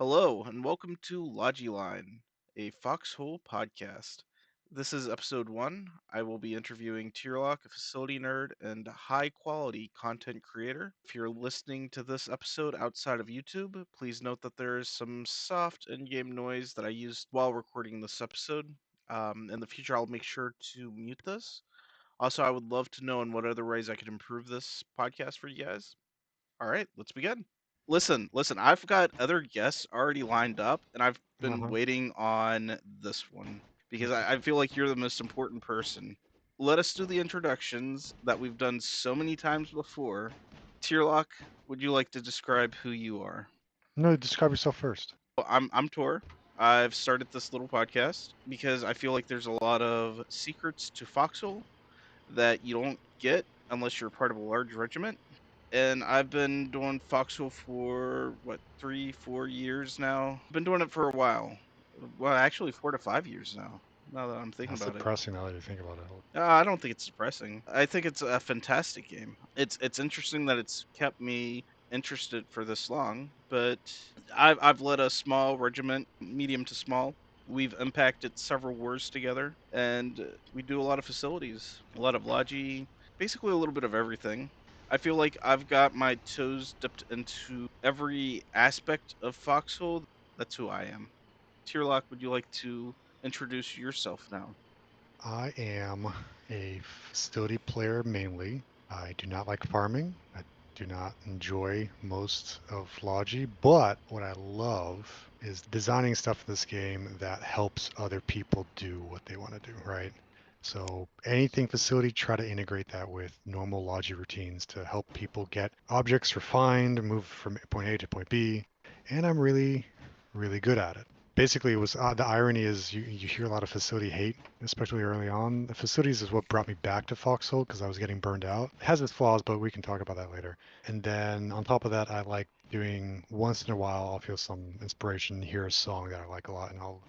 Hello, and welcome to Logi Line, a Foxhole podcast. This is episode one. I will be interviewing Tearloch, a facility nerd and high quality content creator. If you're listening to this episode outside of YouTube, please note that there is some soft in game noise that I used while recording this episode. In the future, I'll make sure to mute this. Also, I would love to know in what other ways I could improve this podcast for you guys. All right, let's begin. Listen, I've got other guests already lined up, and I've been Uh-huh. waiting on this one because Okay. I feel like you're the most important person. Let us do the introductions that we've done so many times before. Tierlock, would you like to describe who you are? No, describe yourself first. I'm Tor. I've started this little podcast because I feel like there's a lot of secrets to Foxhole that you don't get unless you're part of a large regiment. And I've been doing Foxhole for what 3, 4 years now. I've been doing it for a while. Well, actually, 4 to 5 years now. Now that I'm thinking That's about it, depressing now that you think about it. I don't think it's depressing. I think it's a fantastic game. It's interesting that it's kept me interested for this long. But I've led a small regiment, medium to small. We've impacted several wars together, and we do a lot of facilities, a lot of logi, basically a little bit of everything. I feel like I've got my toes dipped into every aspect of Foxhole. That's who I am. Tierlock, would you like to introduce yourself now? I am a facility player mainly. I do not like farming. I do not enjoy most of Logi, but what I love is designing stuff in this game that helps other people do what they want to do, right? So anything facility, try to integrate that with normal Logi routines to help people get objects refined, move from point A to point B, and I'm really, really good at it. Basically, it was the irony is you hear a lot of facility hate, especially early on. The facilities is what brought me back to Foxhole because I was getting burned out. It has its flaws, but we can talk about that later. And then on top of that, I like doing once in a while, I'll feel some inspiration, hear a song that I like a lot, and I'll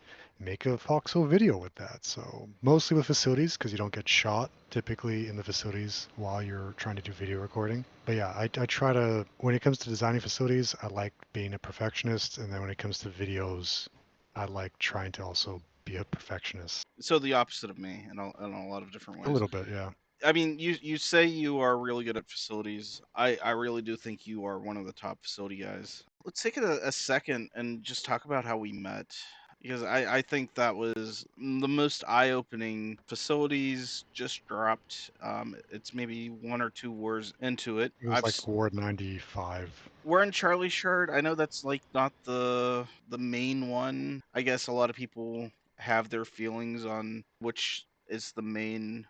make a Foxhole video with that. So mostly with facilities because you don't get shot typically in the facilities while you're trying to do video recording. But yeah, I try to, when it comes to designing facilities, I like being a perfectionist. And then when it comes to videos, I like trying to also be a perfectionist. So the opposite of me in a lot of different A ways. little bit, yeah. I mean, you say you are really good at facilities. I really do think you are one of the top facility guys. Let's take it a second and just talk about how we met. Because I think that was the most eye opening. Facilities just dropped. It's maybe 1 or 2 wars into it. It was like Ward 95. We're in Charlie Shard. I know that's like not the main one. I guess a lot of people have their feelings on which is the main.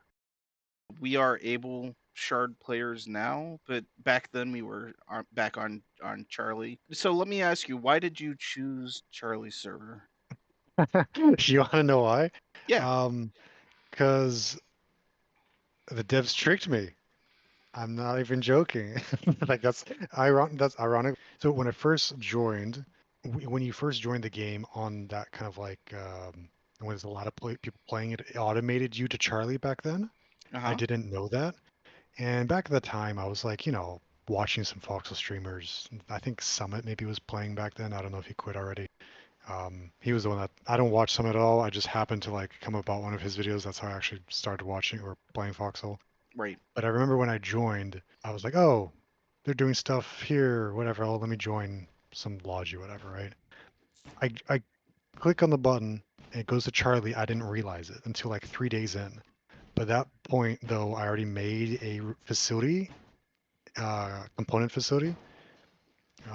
We are able shard players now, but back then we were back on Charlie. So let me ask you, why did you choose Charlie server? You want to know why? Yeah. Um, because the devs tricked me. I'm not even joking. Like That's ironic. So when I first joined, when you first joined the game on that kind of like when there's a lot of people playing it, it automated you to Charlie back then. Uh I huh. didn't know that. And back at the time, I was like, watching some Foxel streamers. I think Summit maybe was playing back then. I don't know if he quit already. He was the one that I don't watch Summit at all. I just happened to like come about one of his videos. That's how I actually started watching or playing Foxhole. Right. But I remember when I joined, I was like, oh, they're doing stuff here, whatever. Oh, let me join some lodge or whatever, right? I click on the button, and it goes to Charlie. I didn't realize it until like 3 days in. By that point, though, I already made a facility, component facility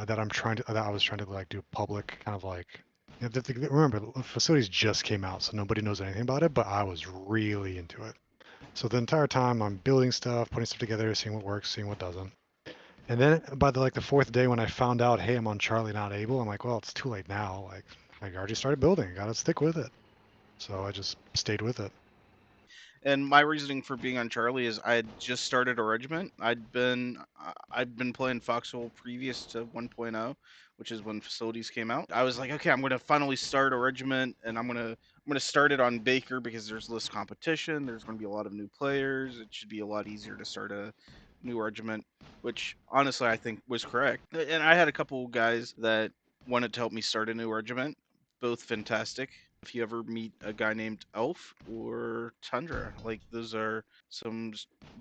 that I was trying to like do public kind of like. Remember, the facilities just came out, so nobody knows anything about it. But I was really into it. So the entire time I'm building stuff, putting stuff together, seeing what works, seeing what doesn't. And then by the fourth day when I found out, hey, I'm on Charlie not able, I'm like, well, it's too late now. Like I already started building. I gotta stick with it. So I just stayed with it. And my reasoning for being on Charlie is I had just started a regiment. I'd been playing Foxhole previous to 1.0, which is when facilities came out. I was like, okay, I'm gonna finally start a regiment, and I'm gonna start it on Baker because there's less competition. There's gonna be a lot of new players. It should be a lot easier to start a new regiment, which honestly I think was correct. And I had a couple guys that wanted to help me start a new regiment. Both fantastic. If you ever meet a guy named Elf or Tundra, like those are some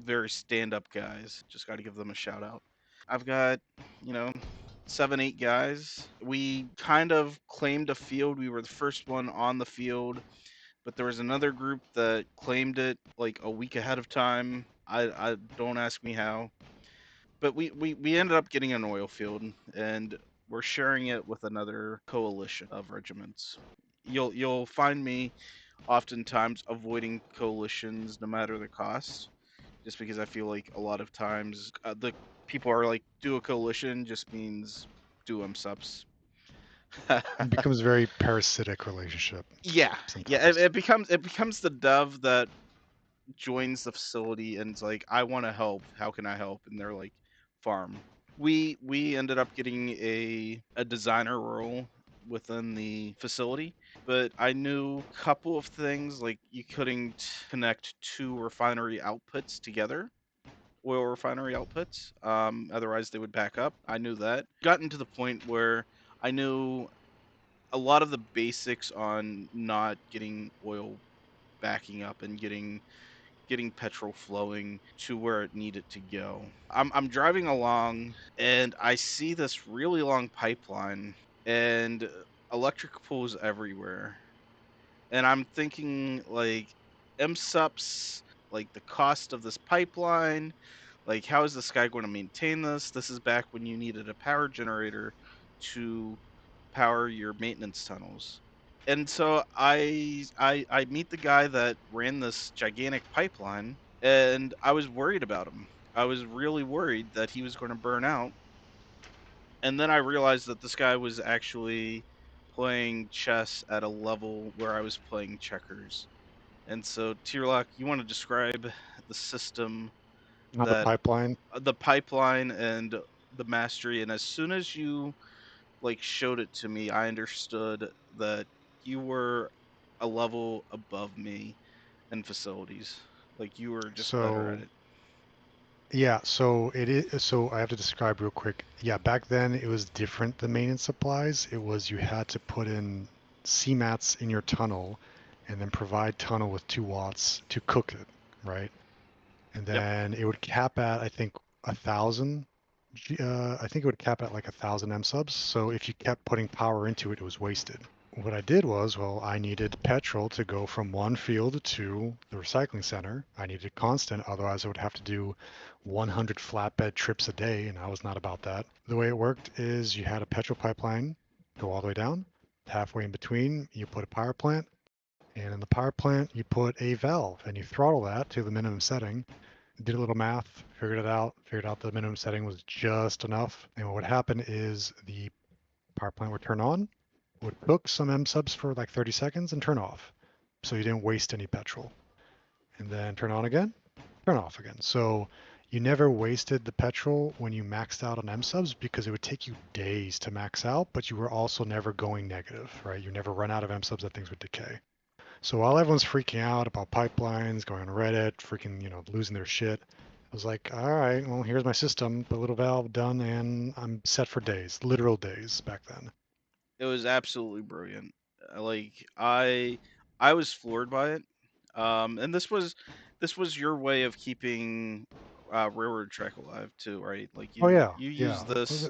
very stand-up guys. Just got to give them a shout out. I've got, you know, 7, 8 guys. We kind of claimed a field. We were the first one on the field, but there was another group that claimed it like a week ahead of time. I don't ask me how, but we ended up getting an oil field, and we're sharing it with another coalition of regiments. You'll find me oftentimes avoiding coalitions no matter the cost, just because I feel like a lot of times the people are like, do a coalition just means do subs. It becomes a very parasitic relationship Yeah, yeah. It, sometimes. it becomes the dove that joins the facility and it's like, I want to help. How can I help? And they're like, farm. We ended up getting a designer role within the facility, but I knew a couple of things like you couldn't connect two refinery outputs together, oil refinery outputs. Otherwise they would back up. I knew that. Gotten to the point where I knew a lot of the basics on not getting oil backing up and getting petrol flowing to where it needed to go. I'm driving along and I see this really long pipeline and electric poles everywhere. And I'm thinking like MSUPs, like the cost of this pipeline, like how is this guy going to maintain this? This is back when you needed a power generator to power your maintenance tunnels. And so I meet the guy that ran this gigantic pipeline, and I was worried about him. I was really worried that he was going to burn out. And then I realized that this guy was actually playing chess at a level where I was playing checkers. And so, Tearloch, you want to describe the system Now the that pipeline. the pipeline and the mastery. And as soon as you like showed it to me, I understood that you were a level above me in facilities. Like you were just better at So it. yeah, so it is. So I have to describe real quick. Yeah, back then it was different than maintenance supplies. It was you had to put in CMATs in your tunnel, and then provide tunnel with 2 watts to cook it, right? And Yep. then it would cap at I think 1,000. I think it would cap at like 1,000 M subs. So if you kept putting power into it, it was wasted. What I did was, well, I needed petrol to go from one field to the recycling center. I needed constant, otherwise I would have to do 100 flatbed trips a day, and I was not about that. The way it worked is you had a petrol pipeline go all the way down. Halfway in between, you put a power plant, and in the power plant, you put a valve, and you throttle that to the minimum setting. Did a little math, figured out the minimum setting was just enough. And what would happen is the power plant would turn on, would cook some M subs for like 30 seconds and turn off. So you didn't waste any petrol. And then turn on again, turn off again. So you never wasted the petrol when you maxed out on M subs because it would take you days to max out, but you were also never going negative, right? You never run out of M subs that things would decay. So while everyone's freaking out about pipelines, going on Reddit, freaking, losing their shit, I was like, all right, well, here's my system, put a little valve done, and I'm set for days, literal days back then. It was absolutely brilliant. Like I was floored by it. And this was your way of keeping railroad track alive too, right? Like Oh you yeah, you use yeah. this.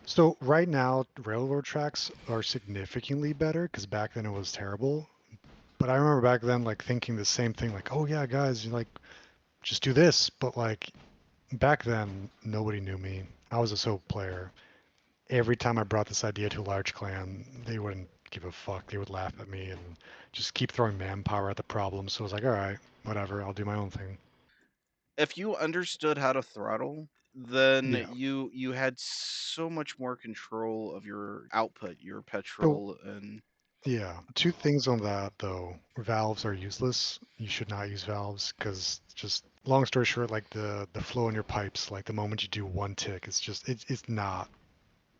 So right now, railroad tracks are significantly better because back then it was terrible. But I remember back then, like thinking the same thing, like, oh yeah, guys, you like just do this. But like back then, nobody knew me. I was a soap player. Every time I brought this idea to a large clan, they wouldn't give a fuck. They would laugh at me and just keep throwing manpower at the problem. So I was like, all right, whatever, I'll do my own thing. If you understood how to throttle, then Yeah. you had so much more control of your output, your So petrol, and yeah, two things on that though. Valves are useless. You should not use valves because just long story short, like the flow in your pipes, like the moment you do one tick, it's not.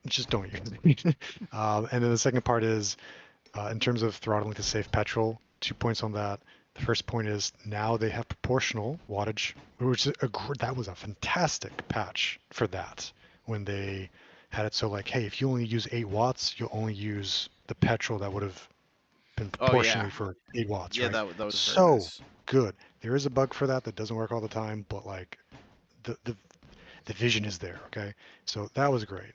Just don't use it. And then the second part is in terms of throttling to save petrol, 2 points on that. The first point is now they have proportional wattage, which is that was a fantastic patch for that when they had it so like, hey, if you only use 8 watts, you'll only use the petrol that would have been Oh yeah, proportionally for 8 watts, yeah. right? That was very So nice. good. There is a bug for that doesn't work all the time, but like the the the vision is there, okay? So that was great.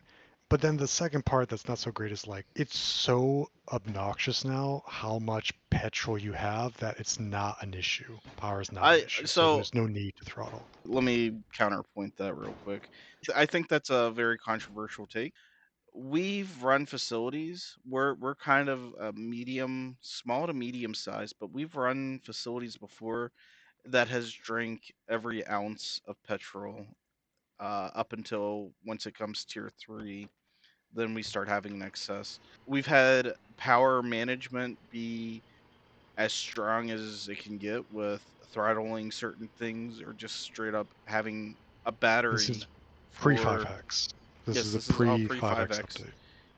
But then the second part that's not so great is like it's so obnoxious now how much petrol you have that it's not an issue. Power is not an I issue. So so there's no need to throttle. Let me counterpoint that real quick. I think that's a very controversial take. We've run facilities. We're kind of a medium, small to medium size, but we've run facilities before that has drank every ounce of petrol up until once it comes tier 3, then we start having an excess. We've had power management be as strong as it can get with throttling certain things or just straight up having a This is battery pre 5 for. hex. This Yes, is a this is all pre pre 5x 5x. update.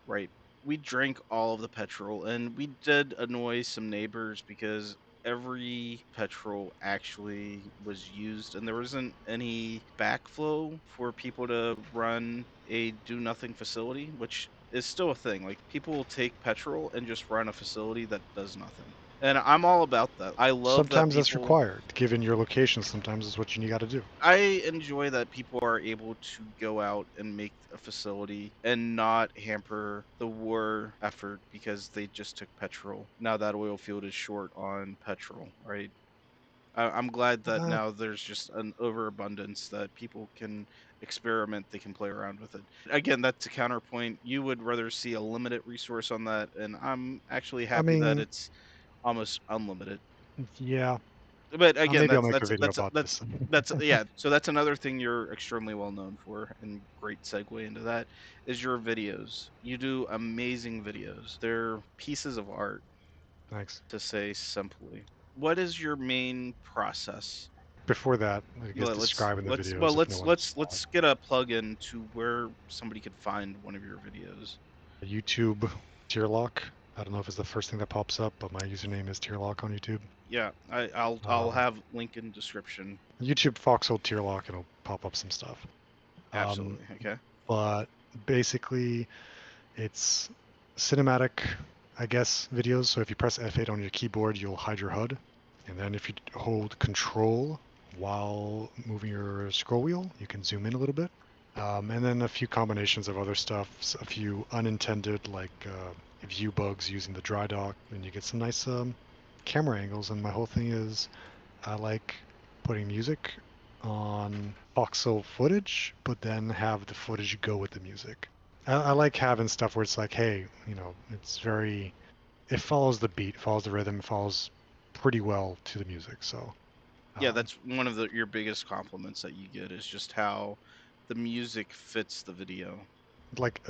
Right. We drank all of the petrol and we did annoy some neighbors because every petrol actually was used and there wasn't any backflow for people to run a do nothing facility, which is still a thing. Like people will take petrol and just run a facility that does nothing. And I'm all about that. I love that Sometimes that's people. required. Given your location, sometimes it's what you got to do. I enjoy that people are able to go out and make a facility and not hamper the war effort because they just took petrol. Now that oil field is short on petrol, right? I'm glad that Uh, now there's just an overabundance that people can experiment, they can play around with it. Again, that's a counterpoint. You would rather see a limited resource on that, and I'm actually I happy that mean, it's almost unlimited. yeah. But again, Maybe I'll that's make a that's video that's about that's this. that's yeah. So that's another thing you're extremely well known for, and great segue into that is your videos. You do amazing videos. They're pieces of art, Thanks. to say simply. What is your main process? Before that, I guess describing the Let's well videos if no one saw. let's get a plug in to where somebody could find one of your videos. YouTube Tearloch. I don't know if it's the first thing that pops up, but my username is Tearloch on YouTube. Yeah, I'll Um, have link in description. YouTube Foxhole Tearloch, it'll pop up some stuff. Um, Absolutely. Okay. but basically, it's cinematic, I guess, videos. So if you press F8 on your keyboard, you'll hide your HUD. And then if you hold Control while moving your scroll wheel, you can zoom in a little bit. And then a few combinations of other stuff, a few unintended like view bugs using the dry dock, and you get some nice camera angles. And my whole thing is I like putting music on Foxhole footage, but then have the footage go with the music. I like having stuff where it's like, hey, it's very, it follows the beat, follows the rhythm, follows pretty well to the music. So, Yeah, um, that's one of your biggest compliments that you get is just how the music fits the video.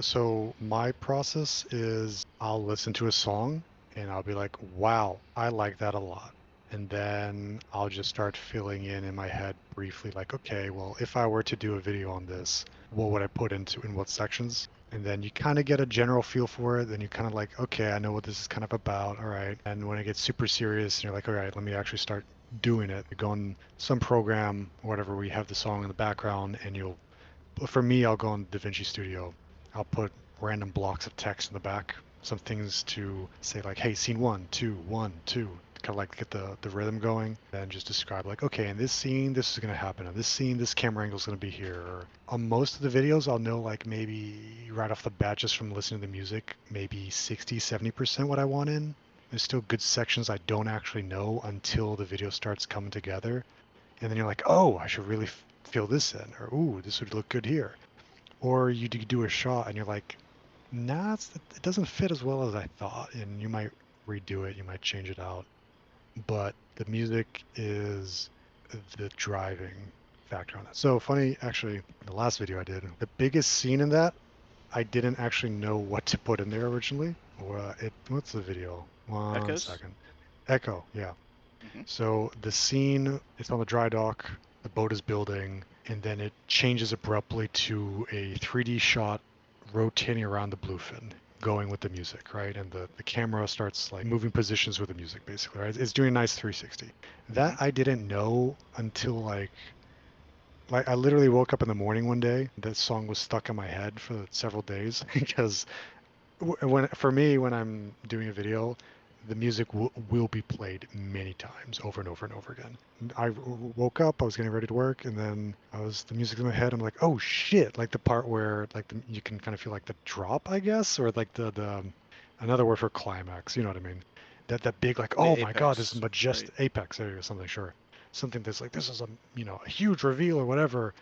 so my process is I'll listen to a song and I'll be like, wow, I like that a lot. And then I'll just start filling in my head briefly, like, okay, well, if I were to do a video on this, what would I put into in what sections? And then you kind of get a general feel for it. Then you kind of like, okay, I know what this is kind of about. All right. And when it gets super serious, you're like, all right, let me actually start doing it. You go on some program, whatever, we have the song in the background, and for me, I'll go on DaVinci Studio. I'll put random blocks of text in the back, some things to say like, hey, scene one, two, one, two, kind of like get the rhythm going, and just describe like, okay, in this scene, this is going to happen. In this scene, this camera angle is going to be here. Or on most of the videos, I'll know like maybe right off the bat just from listening to the music, maybe 60, 70% what I want in. There's still good sections I don't actually know until the video starts coming together. And then you're like, oh, I should really fill this in, or ooh, this would look good here. Or you do a shot and you're like, nah, it doesn't fit as well as I thought, and you might redo it, you might change it out. But the music is the driving factor on that. So funny, actually, the last video I did, the biggest scene in that, I didn't actually know what to put in there originally. Or what's the video? One Echoes? second. Echo, yeah. Hmm. So the scene is on the dry dock, the boat is building, and then it changes abruptly to a 3D shot rotating around the bluefin, going with the music, right? And the camera starts like moving positions with the music, basically, right? It's doing a nice 360. Hmm. That I didn't know until like Like I literally woke up in the morning one day. That song was stuck in my head for several days because when for me when I'm doing a video, the music will be played many times over and over and over again. Woke up, I was getting ready to work, and then the music in my head. I'm like, oh shit! Like the part where you can kind of feel like the drop, I guess, or like the another word for climax. You know what I mean? That big like, The oh my god, this is apex, right? majestic apex. There you go, something sure, something that's like this is a huge reveal or whatever,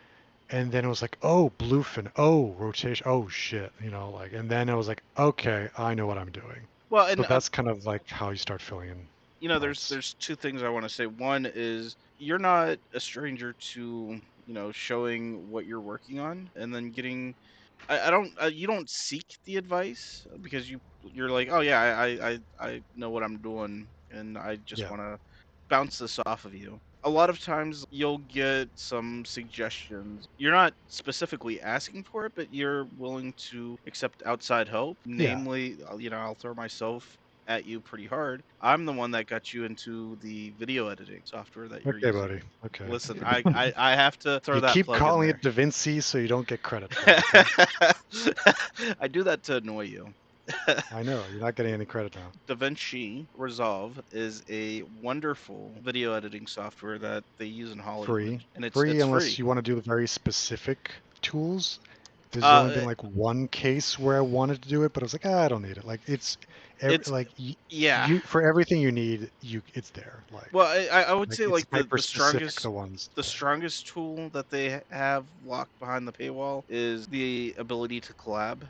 and then it was like, oh, bluefin, oh, rotation, oh shit, like, and then it was like, okay, I know what I'm doing. Well, So and that's kind of like how you start filling in parts. there's two things I want to say. One is you're not a stranger to showing what you're working on and then getting. I don't. You don't seek the advice because you're like, oh yeah, I know what I'm doing, and I just Yeah. want to bounce this off of you. A lot of times you'll get some suggestions. You're not specifically asking for it, but you're willing to accept outside help. Yeah. Namely, I'll throw myself at you pretty hard. I'm the one that got you into the video editing software that you're Okay, buddy. using. Okay. Listen, I have to throw You that keep plug in calling there. it Da Vinci so you don't get credit for it, okay? I do that to annoy you. I know, you're not getting any credit now. DaVinci Resolve is a wonderful video editing software that they use in Hollywood, Free. and it's Free it's unless free. you want to do the very specific tools. There's only Uh, been like one case where I wanted to do it, but I was like, I don't need it. Like it's it's like yeah. you for everything you need, it's there. Well, I would Like say it's like hyper specific strongest the ones the there. strongest tool that they have locked behind the paywall is the ability to collab.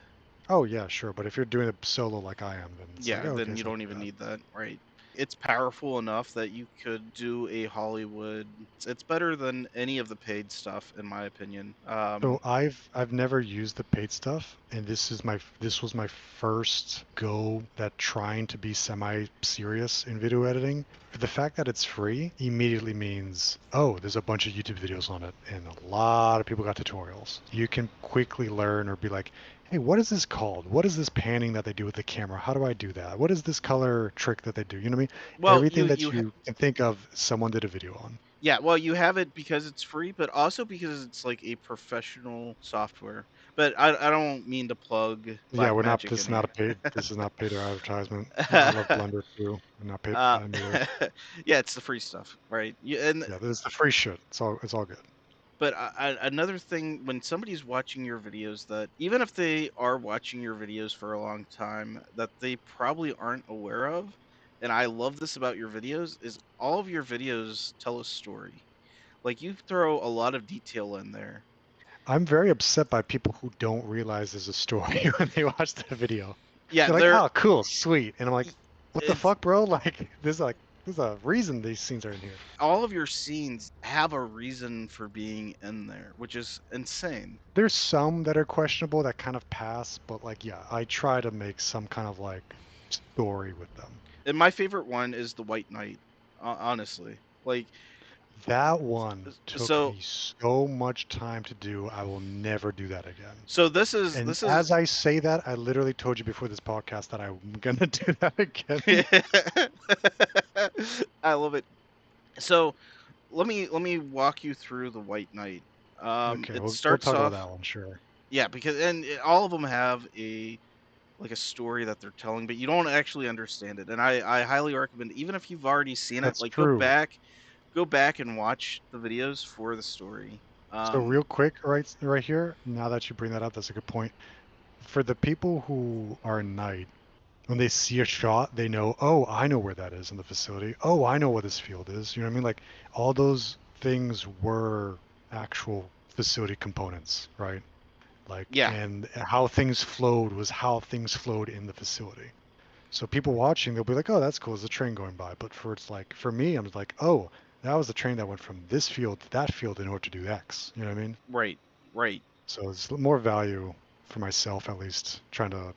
Oh yeah, sure. But if you're doing it solo like I am, then it's like, Yeah, oh, okay, then you it's not don't too even bad. need that, right? It's powerful enough that you could do a Hollywood. It's better than any of the paid stuff, in my opinion. So I've never used the paid stuff, and this was my first go at trying to be semi serious in video editing. The fact that it's free immediately means, oh, there's a bunch of YouTube videos on it, and a lot of people got tutorials. You can quickly learn or be like, hey, what is this called? What is this panning that they do with the camera? How do I do that? What is this color trick that they do? You know what I mean? well, Everything that you can think of, someone did a video on. yeah, well, you have it because it's free, but also because it's like a professional software. But I don't mean to plug Yeah, Black we're not. Magic This in is not a here. paid. This is not paid or advertisement. I love Blender too. I'm not paid for uh, them either. yeah, it's the free stuff, right? And Yeah, this is the free shit. It's all good. but another thing, when somebody's watching your videos, that even if they are watching your videos for a long time, that they probably aren't aware of, and I love this about your videos, is all of your videos tell a story. Like you throw a lot of detail in there. I'm very upset by people who don't realize there's a story when they watch the video. Yeah, They're like, "Oh, cool, sweet," and I'm like, "What the it's fuck, bro? Like, there's a reason these scenes are in here." all of your scenes have a reason for being in there, which is insane. There's some that are questionable that kind of pass, but like, yeah, I try to make some kind of like story with them. And my favorite one is the White Knight, honestly. Like That one took so me so much time to do. I will never do that again. so And this is as I say that, I literally told you before this podcast that I'm gonna do that again. I love it. So let me walk you through the White Knight. Okay, It we'll starts talk about off, that one, sure. yeah, because all of them have a like a story that they're telling, but you don't actually understand it. And I highly recommend, even if you've already seen it, That's like true. go back and watch the videos for the story. So Um, real quick, right here, now that you bring that up, that's a good point. For the people who are night, when they see a shot, they know, oh, I know where that is in the facility. Oh, I know what this field is. You know what I mean? Like all those things were actual facility components, right? Like, yeah, and how things flowed was how things flowed in the facility. So people watching, they'll be like, "Oh, that's cool. There's a train going by." But for me, I'm like, "Oh, that was the train that went from this field to that field in order to do X." You know what I mean? right, right. So it's more value for myself, at least, trying to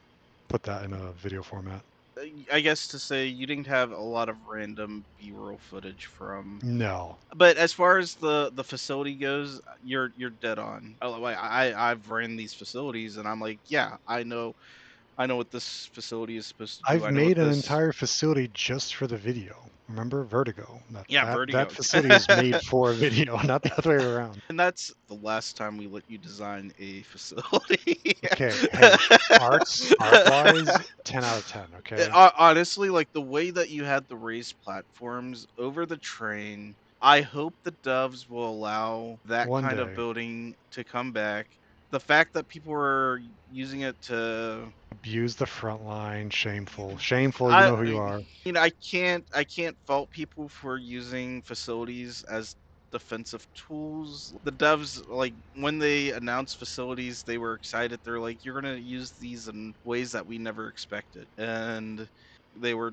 put that in a video format. I guess to say you didn't have a lot of random B-roll footage from. No, But as far as the facility goes, you're dead on. Like I've ran these facilities, and I'm like, yeah, I know I know what this facility is supposed to do. I've I know what made an this. entire facility just for the video. Remember Vertigo? That Yeah, that that Vertigo. facility was made for a video, not the other way around. And that's the last time we let you design a facility. Okay, hey, art wise, 10 out of 10, okay? Honestly, like the way that you had the raised platforms over the train, I hope the Doves will allow that One kind of day, building to come back. The fact that people were using it to abuse the front line, shameful. Shameful, you I know who you I are. I can't fault people for using facilities as defensive tools. The devs, like when they announced facilities, they were excited. They're like, "You're gonna use these in ways that we never expected," and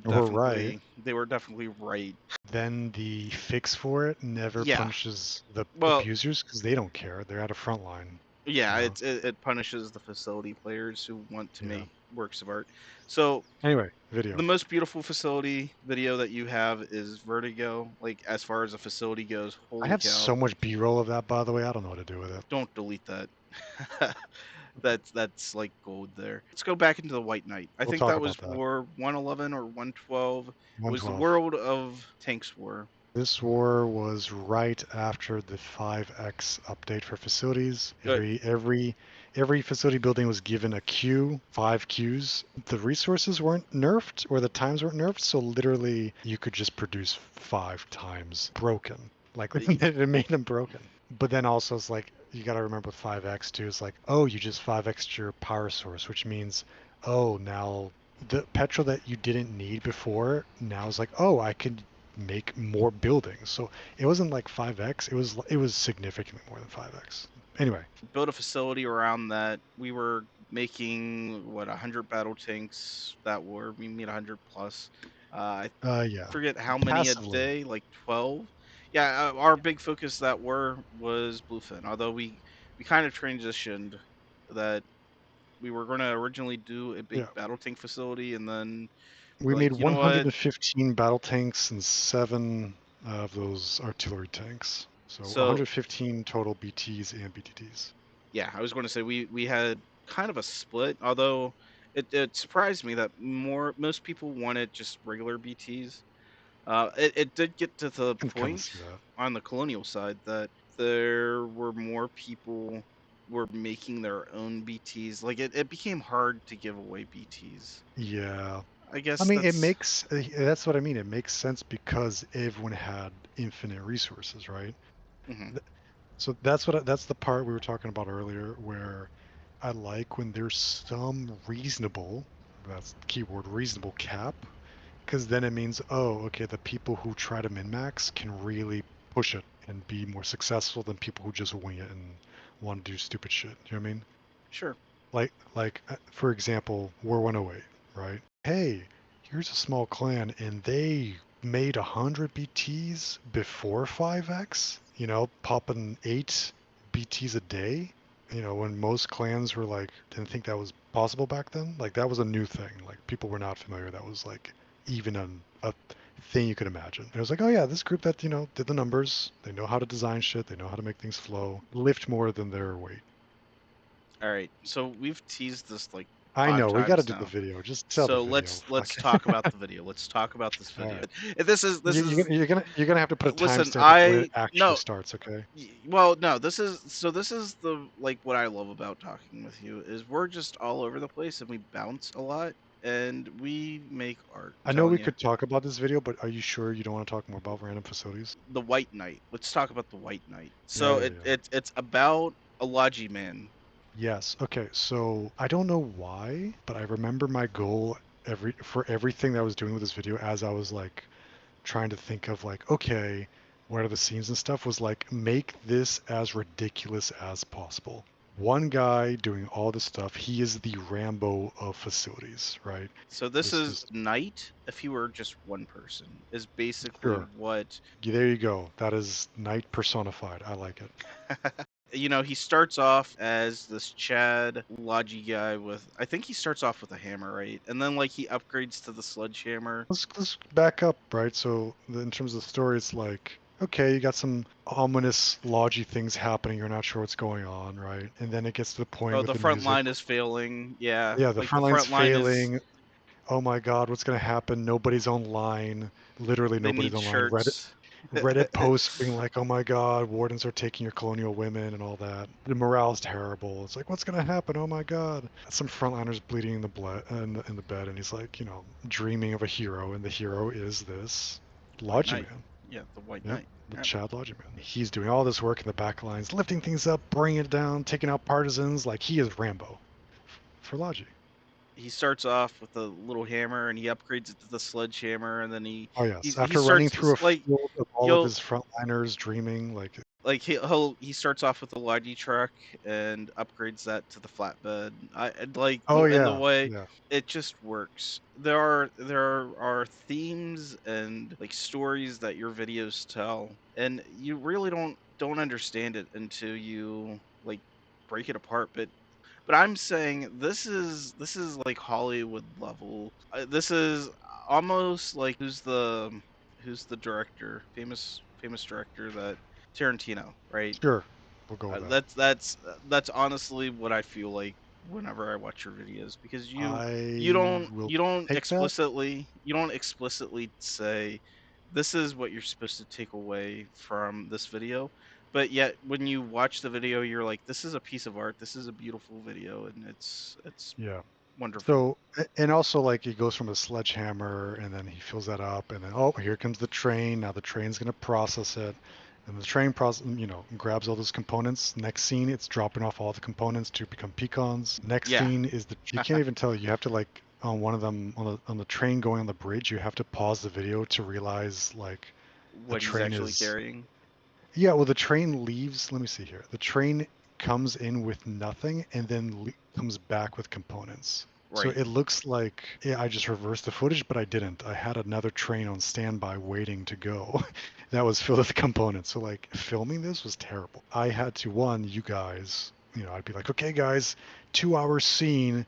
We're right. they were definitely right. Then the fix for it never Yeah. punishes the Well, abusers because they don't care. They're at a front line, you yeah, know? it punishes the facility players who want to Yeah. make works of art. So Anyway, the video. most beautiful facility video that you have is Vertigo. Like as far as a facility goes, I holy have cow! so much B-roll of that, by the way. I don't know what to do with it. Don't delete that. That's like gold there. Let's go back into the White Knight. I We'll think talk that was about that. War 111 or 112. It was the 112. World of Tanks War. This war was right after the 5X update for facilities. Uh, Every facility building was given a queue, 5 queues. The resources weren't nerfed or the times weren't nerfed, so literally you could just produce 5 times broken. Like it made them broken. But then also it's like you got to remember with 5X too. It's like, oh, you just 5X your power source, which means, oh, now the petrol that you didn't need before now is like, oh, I could make more buildings. So it wasn't like 5x. It was significantly more than 5x. Anyway, Build a facility around that. We were making what 100 battle tanks that were we made 100 plus. I yeah, forget how many a passively, day, like 12. Yeah, our big focus that was bluefin. Although we kind of transitioned that we were going to originally do a big yeah. battle tank facility, and then We we're like, made you know what? 115 battle tanks and 7 of those artillery tanks. So So 115 total BTs and BTTs. yeah, I was going to say we had kind of a split. Although it surprised me that most people wanted just regular BTs. It did get to the I can kind of point see that. on the colonial side that there were more people were making their own BTs. Like it became hard to give away BTs. Yeah. I I guess mean, that's that's what I mean. It makes sense because everyone had infinite resources, right? mhm. So that's the part we were talking about earlier where I like when there's some reasonable, that's the keyword, reasonable cap, because then it means, oh, okay, the people who try to min-max can really push it and be more successful than people who just wing it and want to do stupid shit. You know what I mean? Sure. For example, War 108, right? Hey, here's a small clan and they made 100 BTs before 5X, popping 8 BTs a day, when most clans were like, didn't think that was possible back then. Like, that was a new thing. Like, people were not familiar. That was like even a thing you could imagine. And it was like, oh yeah, this group that, did the numbers, they know how to design shit, they know how to make things flow, lift more than their weight. All right. So we've teased this like I five know we got to times do the now. video. Just tell the So video. let's Fuck. talk about the video. Let's talk about this All video. right. This is You're gonna have to put a listen. timestamp of when it I actually no. starts. Okay. Well, no. This is the like what I love about talking with you is we're just all over the place and we bounce a lot and we make art. I'm I know telling we you. could talk about this video, but are you sure you don't want to talk more about random facilities? The White Knight. Let's talk about the White Knight. Yeah, So yeah, yeah. it's about a Logi man. Yes. Okay. So I don't know why, but I remember my goal for everything that I was doing with this video as I was like trying to think of like, okay, what are the scenes and stuff was like make this as ridiculous as possible. One guy doing all this stuff, he is the Rambo of facilities, right? So this This is is Knight if he were just one person is basically sure. what There you go. That is Knight personified. I like it. he starts off as this Chad Logi guy with I think he starts off with a hammer, right? And then like he upgrades to the sledgehammer. Let's back up, right? So in terms of the story, it's like okay, you got some ominous logi things happening. You're not sure what's going on, right? And then it gets to the point Oh, with the the front music. line is failing. Yeah, Yeah, the like the front line's front line is. failing. Oh my God, what's gonna happen? Nobody's online. Literally They nobody's need online. shirts. Reddit posts being like, "Oh my God, wardens are taking your colonial women and all that." The morale's terrible. It's like, what's gonna happen? Oh my God! Some frontliners bleeding in the blood in the bed, and he's like, dreaming of a hero, and the hero is this White Logi Knight. man. Yeah, the White Yep, Knight. the Yep. Chad Logi man. He's doing all this work in the back lines, lifting things up, bringing it down, taking out partisans. Like he is Rambo for Logi. He starts off with a little hammer and he upgrades it to the sledgehammer, and then he Oh yes, he after running starts through a like field of all of you'll his frontliners dreaming, like, he starts off with the Logi truck and upgrades that to the flatbed. I and, like oh the yeah, way yeah, it just works. There are themes and like stories that your videos tell, and you really don't understand it until you like break it apart. But I'm saying this is like Hollywood level. This is almost like who's the director, famous director that Tarantino, right? sure, we'll go with that. That's honestly what I feel like whenever I watch your videos, because you I don't will you don't take that. explicitly say this is what you're supposed to take away from this video, but yet when you watch the video you're like, this is a piece of art, this is a beautiful video, and it's Yeah. wonderful. So, and also like he goes from a sledgehammer and then he fills that up and then, oh, here comes the train. Now the train's going to process it. And the train grabs all those components. Next scene, it's dropping off all the components to become pecans. Next Yeah. scene is you can't even tell. You have to like on one of them on the train going on the bridge. You have to pause the video to realize like the What he's train actually is. carrying. Yeah, well, the train leaves. Let me see here. The train comes in with nothing and then comes back with components. So Right. it looks like, yeah, I just reversed the footage, but I didn't. I had another train on standby waiting to go that was filled with components. So, like, filming this was terrible. I had to, one, you guys, I'd be like, okay, guys, 2 hour scene.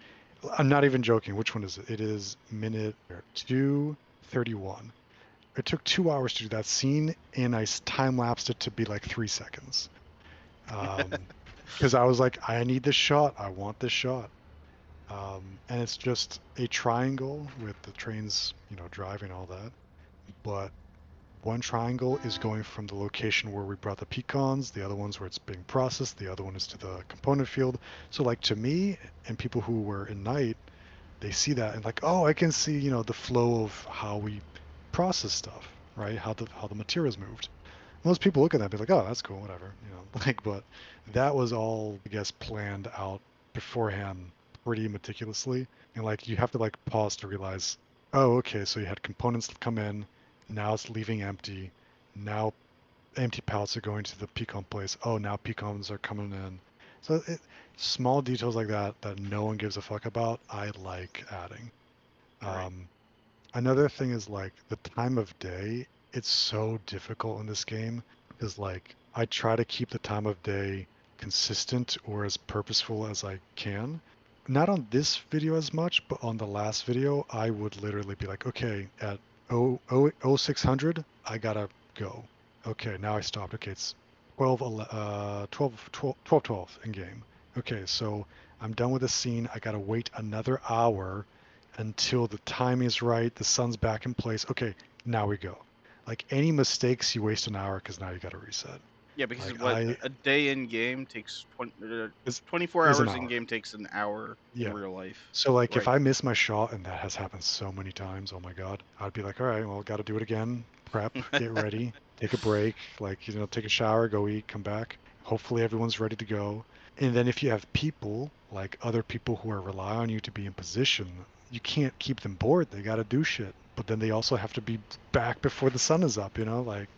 I'm not even joking. Which one is it? It is minute 2:31. It took 2 hours to do that scene, and I time lapsed it to be like 3 seconds. Because I was like, I need this shot. I want this shot. And it's just a triangle with the trains, driving all that. But one triangle is going from the location where we brought the pecans, the other one's where it's being processed, the other one is to the component field. So, like, to me and people who were in night, they see that and like, oh, I can see, the flow of how we process stuff, right? How the materials moved. Most people look at that and be like, oh, that's cool, whatever, like, but that was all, I guess, planned out beforehand pretty meticulously. And like, you have to like pause to realize, oh, okay, so you had components come in, now it's leaving empty, now empty pallets are going to the pecan place. Oh, now pecans are coming in. So small details like that that no one gives a fuck about, I like adding. Right. Um, Another thing is like the time of day. It's so difficult in this game because like I try to keep the time of day consistent or as purposeful as I can. Not on this video as much, but on the last video, I would literally be like, okay, at 0600, I gotta go. Okay, now I stopped. Okay, it's 12 in game. Okay, so I'm done with the scene. I gotta wait another hour until the timing is right, the sun's back in place. Okay, now we go. Like any mistakes, you waste an hour because now you got to reset. Yeah, because Like what a day in game takes 24 is an hours in hour. game takes an hour in Yeah. real life. So like if Right. I miss my shot, and that has happened so many times, oh my God, I'd be like, all right, well, got to do it again. Prep, get ready, take a break, like, take a shower, go eat, come back. Hopefully everyone's ready to go. And then if you have people, like other people who are rely on you to be in position, you can't keep them bored. They got to do shit. But then they also have to be back before the sun is up, like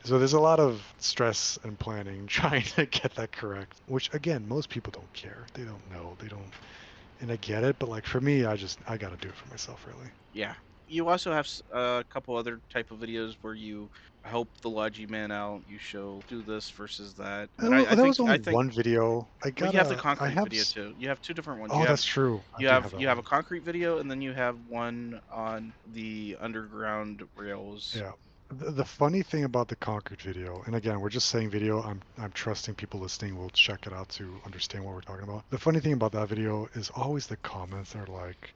so there's a lot of stress and planning trying to get that correct, which again, most people don't care. They don't know. They don't, and I get it, but like for me, I got to do it for myself, really. Yeah. You also have a couple other type of videos where you help the Logi man out. You show do this versus that, and I, Oh, I that was think only I think one video. well, you have the I concrete have. video too. You have two different ones. You Oh, have that's true. I you do have have that you have a one. concrete video, and then you have one on the underground rails. Yeah. The funny thing about the Concord video, and again, we're just saying video. I'm trusting people listening will check it out to understand what we're talking about. The funny thing about that video is always the comments are like,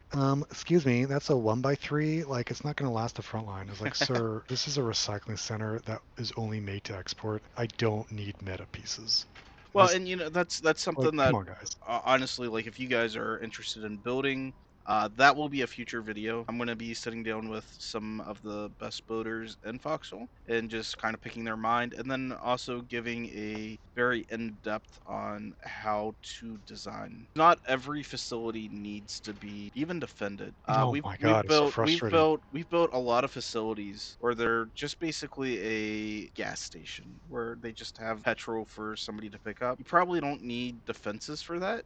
excuse me, that's a 1x3. Like, it's not going to last the front line. It's like, sir, this is a recycling center that is only made to export. I don't need meta pieces. Well, That's and that's like, something come that on, guys. honestly, like if you guys are interested in building, that will be a future video. I'm going to be sitting down with some of the best builders in Foxhole and just kind of picking their mind, and then also giving a very in depth on how to design. Not every facility needs to be even defended. Oh my God, it's so frustrating. We've built a lot of facilities where they're just basically a gas station where they just have petrol for somebody to pick up. You probably don't need defenses for that.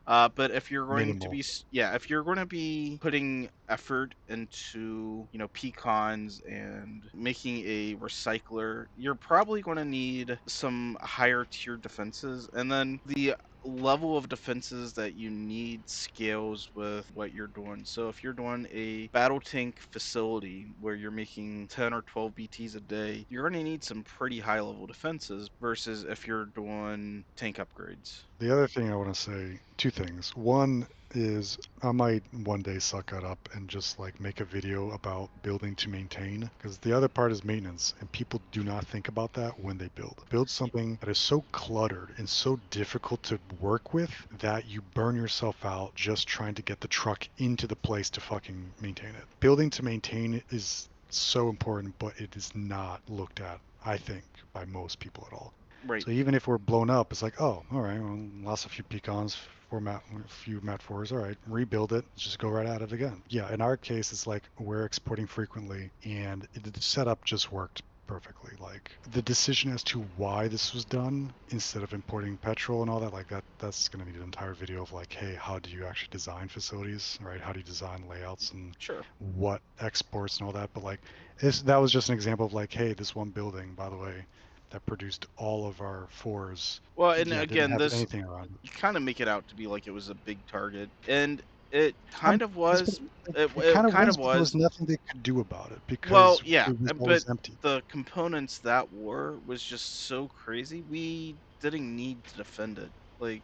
But if you're going to Minimal. be, yeah, if you're going to be putting effort into, pecans and making a recycler, you're probably going to need some higher tier defenses. And then the level of defenses that you need scales with what you're doing. So if you're doing a battle tank facility where you're making 10 or 12 BTs a day, you're going to need some pretty high level defenses versus if you're doing tank upgrades. The other thing I want to say, two things. One is I might one day suck it up and just like make a video about building to maintain, because the other part is maintenance, and people do not think about that when they build. Build something that is so cluttered and so difficult to work with that you burn yourself out just trying to get the truck into the place to fucking maintain it. Building to maintain is so important, but it is not looked at, I think, by most people at all. Right. So even if we're blown up, it's like, oh, all right, well, lost a few pecans, a few mat fours, all right, rebuild it, just go right at it again. Yeah, in our case, it's like we're exporting frequently, and the setup just worked perfectly. Like the decision as to why this was done instead of importing petrol and all that, like that's going to need an entire video of like, hey, how do you actually design facilities, right? How do you design layouts and Sure. what exports and all that? But like, that was just an example of like, hey, this one building, by the way, that produced all of our fours. Well, and Yeah, didn't again, have this anything around it. you kind of make it out to be like it was a big target, and it Um, kind of it's, but was. it It kind of kind of was, but there was was. nothing they could do about it Well, because yeah, it was but always empty. the components that were was just so crazy. We didn't need to defend it. Like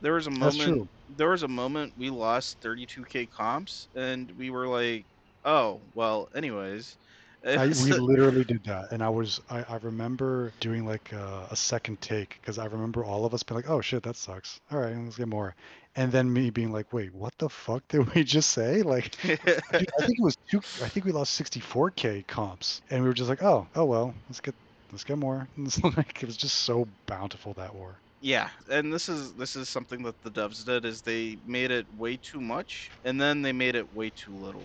there was a That's moment. true. There was a moment we lost 32K comps, and we were like, "Oh, well." Anyways, it was We literally did that, and I remember doing like a second take because I remember all of us being like, oh shit, that sucks. All right, let's get more, and then me being like, wait, what the fuck did we just say? Like, dude, I think it was two. I think we lost 64K comps, and we were just like, oh well, let's get more. And it's like it was just so bountiful that war. Yeah, and this is something that the devs did is they made it way too much and then they made it way too little.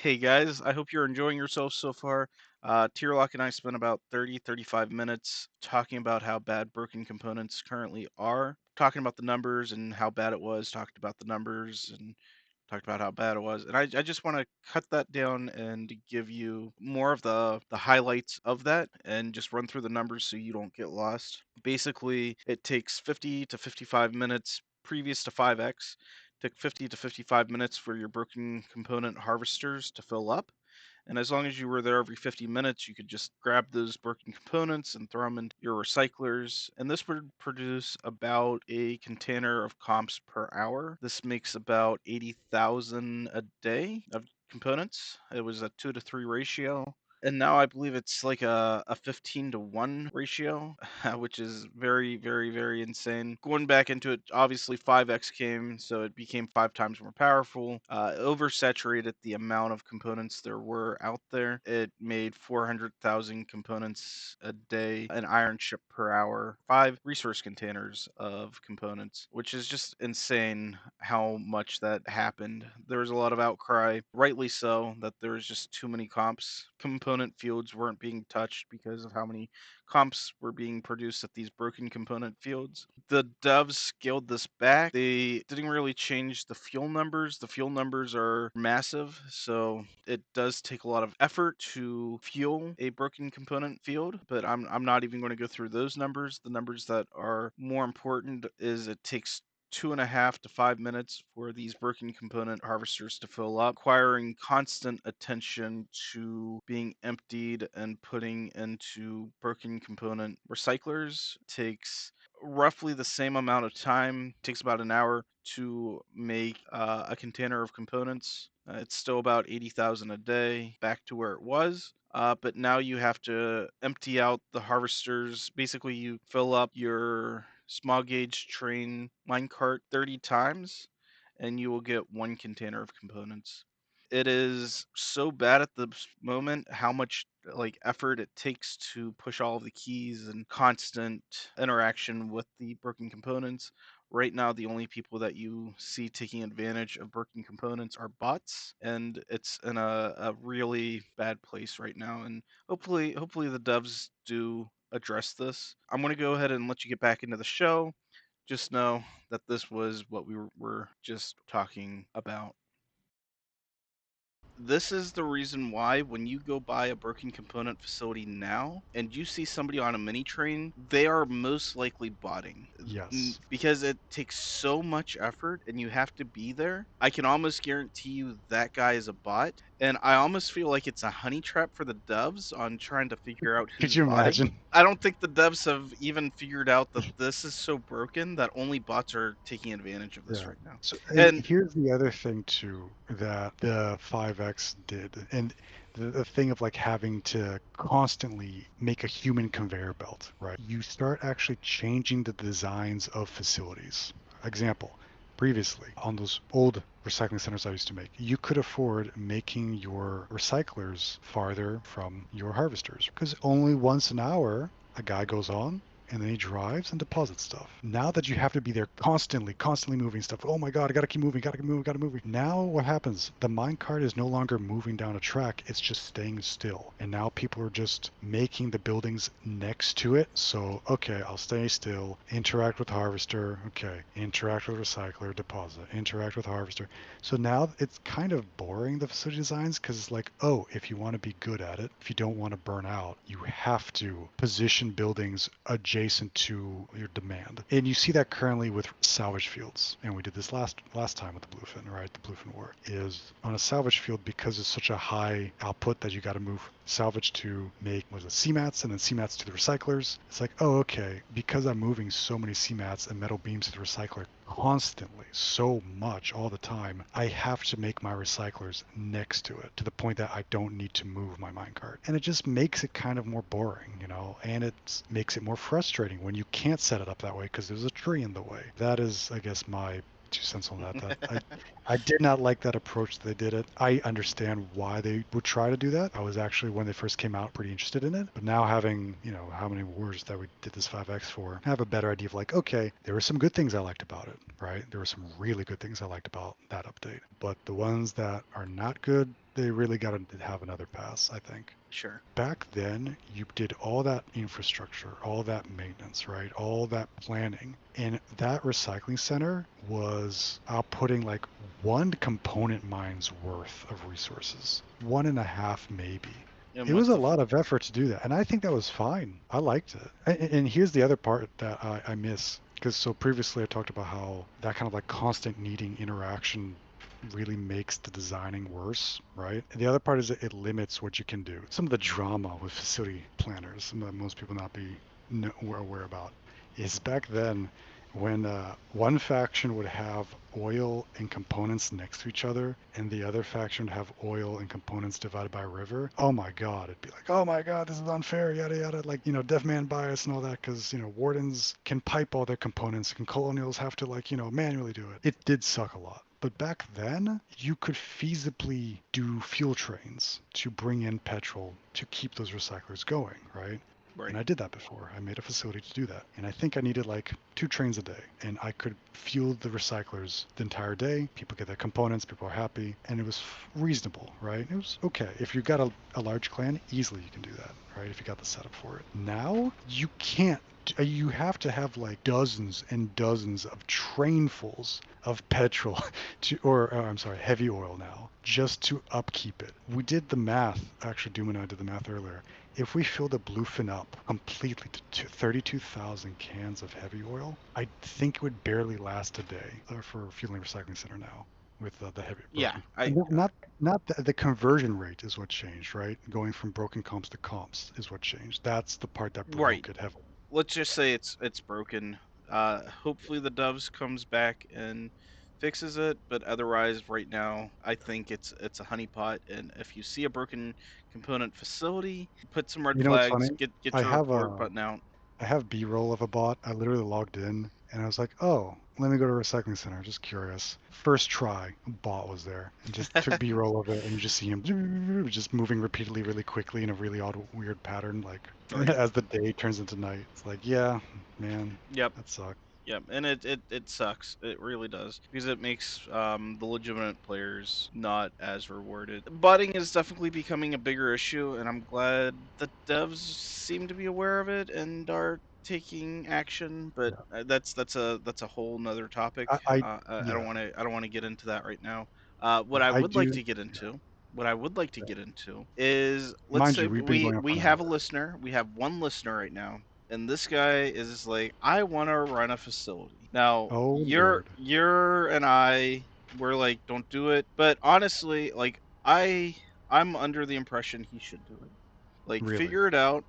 Hey guys, I hope you're enjoying yourselves so far. Tearloch and I spent about 35 minutes talking about how bad broken components currently are, talking about the numbers and how bad it was, talked about the numbers and talked about how bad it was. And I just want to cut that down and give you more of the highlights of that and just run through the numbers so you don't get lost. Basically, it takes 50 to 55 minutes previous to 5x. Took 50 to 55 minutes for your broken component harvesters to fill up. And as long as you were there every 50 minutes, you could just grab those broken components and throw them into your recyclers. And this would produce about a container of comps per hour. This makes about 80,000 a day of components. It was a 2 to 3 ratio. And now I believe it's like a 15 to 1 ratio, which is very, very, very insane. Going back into it, obviously 5x came, so it became 5 times more powerful. Oversaturated the amount of components there were out there. It made 400,000 components a day, an iron ship per hour, 5 resource containers of components, which is just insane how much that happened. There was a lot of outcry, rightly so, that there was just too many comps. Component fields weren't being touched because of how many comps were being produced at these broken component fields. The devs scaled this back. They didn't really change the fuel numbers. The fuel numbers are massive, so it does take a lot of effort to fuel a broken component field, but I'm not even going to go through those numbers. The numbers that are more important is it takes 2.5 to 5 minutes for these broken component harvesters to fill up, requiring constant attention to being emptied and putting into broken component recyclers. Takes roughly the same amount of time, takes about an hour to make a container of components. It's still about 80,000 a day, back to where it was. But now you have to empty out the harvesters. Basically, you fill up your small gauge train minecart 30 times, and you will get one container of components. It is so bad at the moment how much effort it takes to push all of the keys and constant interaction with the broken components. Right now, the only people that you see taking advantage of broken components are bots, and it's in a really bad place right now. And hopefully the devs do address this. I'm going to go ahead and let you get back into the show. Just know that this was what we were just talking about. This is the reason why when you go buy a broken component facility now and you see somebody on a mini train, they are most likely botting. Yes. Because it takes so much effort and you have to be there. I can almost guarantee you that guy is a bot. And I almost feel like it's a honey trap for the devs on trying to figure out Could who's you botting. imagine? I don't think the devs have even figured out that this is so broken that only bots are taking advantage of this Yeah. right now. So, and And here's the other thing too that the 5X did, and the thing of like having to constantly make a human conveyor belt, right? You start actually changing the designs of facilities. Example, previously on those old recycling centers I used to make, you could afford making your recyclers farther from your harvesters because only once an hour a guy goes on and then he drives and deposits stuff. Now that you have to be there constantly moving stuff. Oh my God, I gotta keep moving, gotta keep moving, gotta move. Now what happens? The minecart is no longer moving down a track, it's just staying still. And now people are just making the buildings next to it. So, okay, I'll stay still, interact with harvester, okay, interact with recycler, deposit, interact with harvester. So now it's kind of boring, the facility designs, because it's like, oh, if you want to be good at it, if you don't want to burn out, you have to position buildings adjacent to your demand. And you see that currently with salvage fields. And we did this last time with the bluefin, right? The bluefin war is on a salvage field because it's such a high output that you got to move salvage to make was it CMATs and then CMATs to the recyclers. It's like, oh, okay, because I'm moving so many CMATs and metal beams to the recycler constantly, so much all the time, I have to make my recyclers next to it to the point that I don't need to move my minecart. And it just makes it kind of more boring, you know, and it makes it more frustrating when you can't set it up that way because there's a tree in the way. That is, I guess, my 2 cents on that. I did not like that approach they did it. I understand why they would try to do that. I was actually, when they first came out, pretty interested in it. But now having, you know, how many wars that we did this 5X for, I have a better idea of like, okay, there were some good things I liked about it, right? There were some really good things I liked about that update. But the ones that are not good, they really got to have another pass, I think. sure. Back then, you did all that infrastructure, all that maintenance, right? All that planning. And that recycling center was outputting like one component mine's worth of resources, one and a half maybe. And It with was a the lot of effort to do that. And I think that was fine. I liked it. And here's the other part that I miss. Because so previously I talked about how that kind of like constant needing interaction really makes the designing worse, right? And the other part is that it limits what you can do. Some of the drama with facility planners, some that most people not be aware about, is back then when one faction would have oil and components next to each other and the other faction would have oil and components divided by a river. Oh my God, it'd be like, oh my God, this is unfair, yada yada, like, you know, deaf man bias and all that, because, you know, wardens can pipe all their components and colonials have to, like, you know, manually do it. It did suck a lot. But back then, you could feasibly do fuel trains to bring in petrol to keep those recyclers going, right? And right. I did that before. I made a facility to do that. And I think I needed like 2 trains a day. And I could fuel the recyclers the entire day. People get their components, people are happy. And it was reasonable, right? It was okay. If you got a large clan, easily you can do that, right? If you got the setup for it. Now, you can't. You have to have like dozens and dozens of trainfuls of petrol or I'm sorry, heavy oil now, just to upkeep it. We did the math, actually, Doom and I did the math earlier. If we fill the bluefin up completely to 32,000 cans of heavy oil, I think it would barely last a day for fueling recycling center now with the heavy Yeah, broken. I Not the conversion rate is what changed, right? Going from broken comps to comps is what changed. That's the part that right. broke it heavily. Let's just say it's broken. Hopefully the Doves comes back and fixes it, but otherwise, right now, I think it's a honeypot. And if you see a broken component facility, put some red You know what's flags. funny? Get I your have report a button out. I have B-roll of a bot. I literally logged in and I was like, oh, let me go to a recycling center. Just curious. First try, a bot was there and just took B-roll of it, and you just see him just moving repeatedly, really quickly in a really odd, weird pattern. Like Right. as the day turns into night, it's like, yeah, man, Yep. that sucks. Yep, and it sucks. It really does because it makes the legitimate players not as rewarded. Botting is definitely becoming a bigger issue, and I'm glad the devs seem to be aware of it and are taking action. But Yeah. that's a whole nother topic. I I yeah, don't want to get into that right now. What yeah, I I would like do. to get Yeah, into. What I would like to yeah. get into is, let's Mind say you, we've been going on we for an have a hour. listener. We have one listener right now, and this guy is like, I want to run a facility. Now, Oh Lord, you're and I were like, don't do it. But honestly, like, I'm under the impression he should do it. Like, really? figure it out,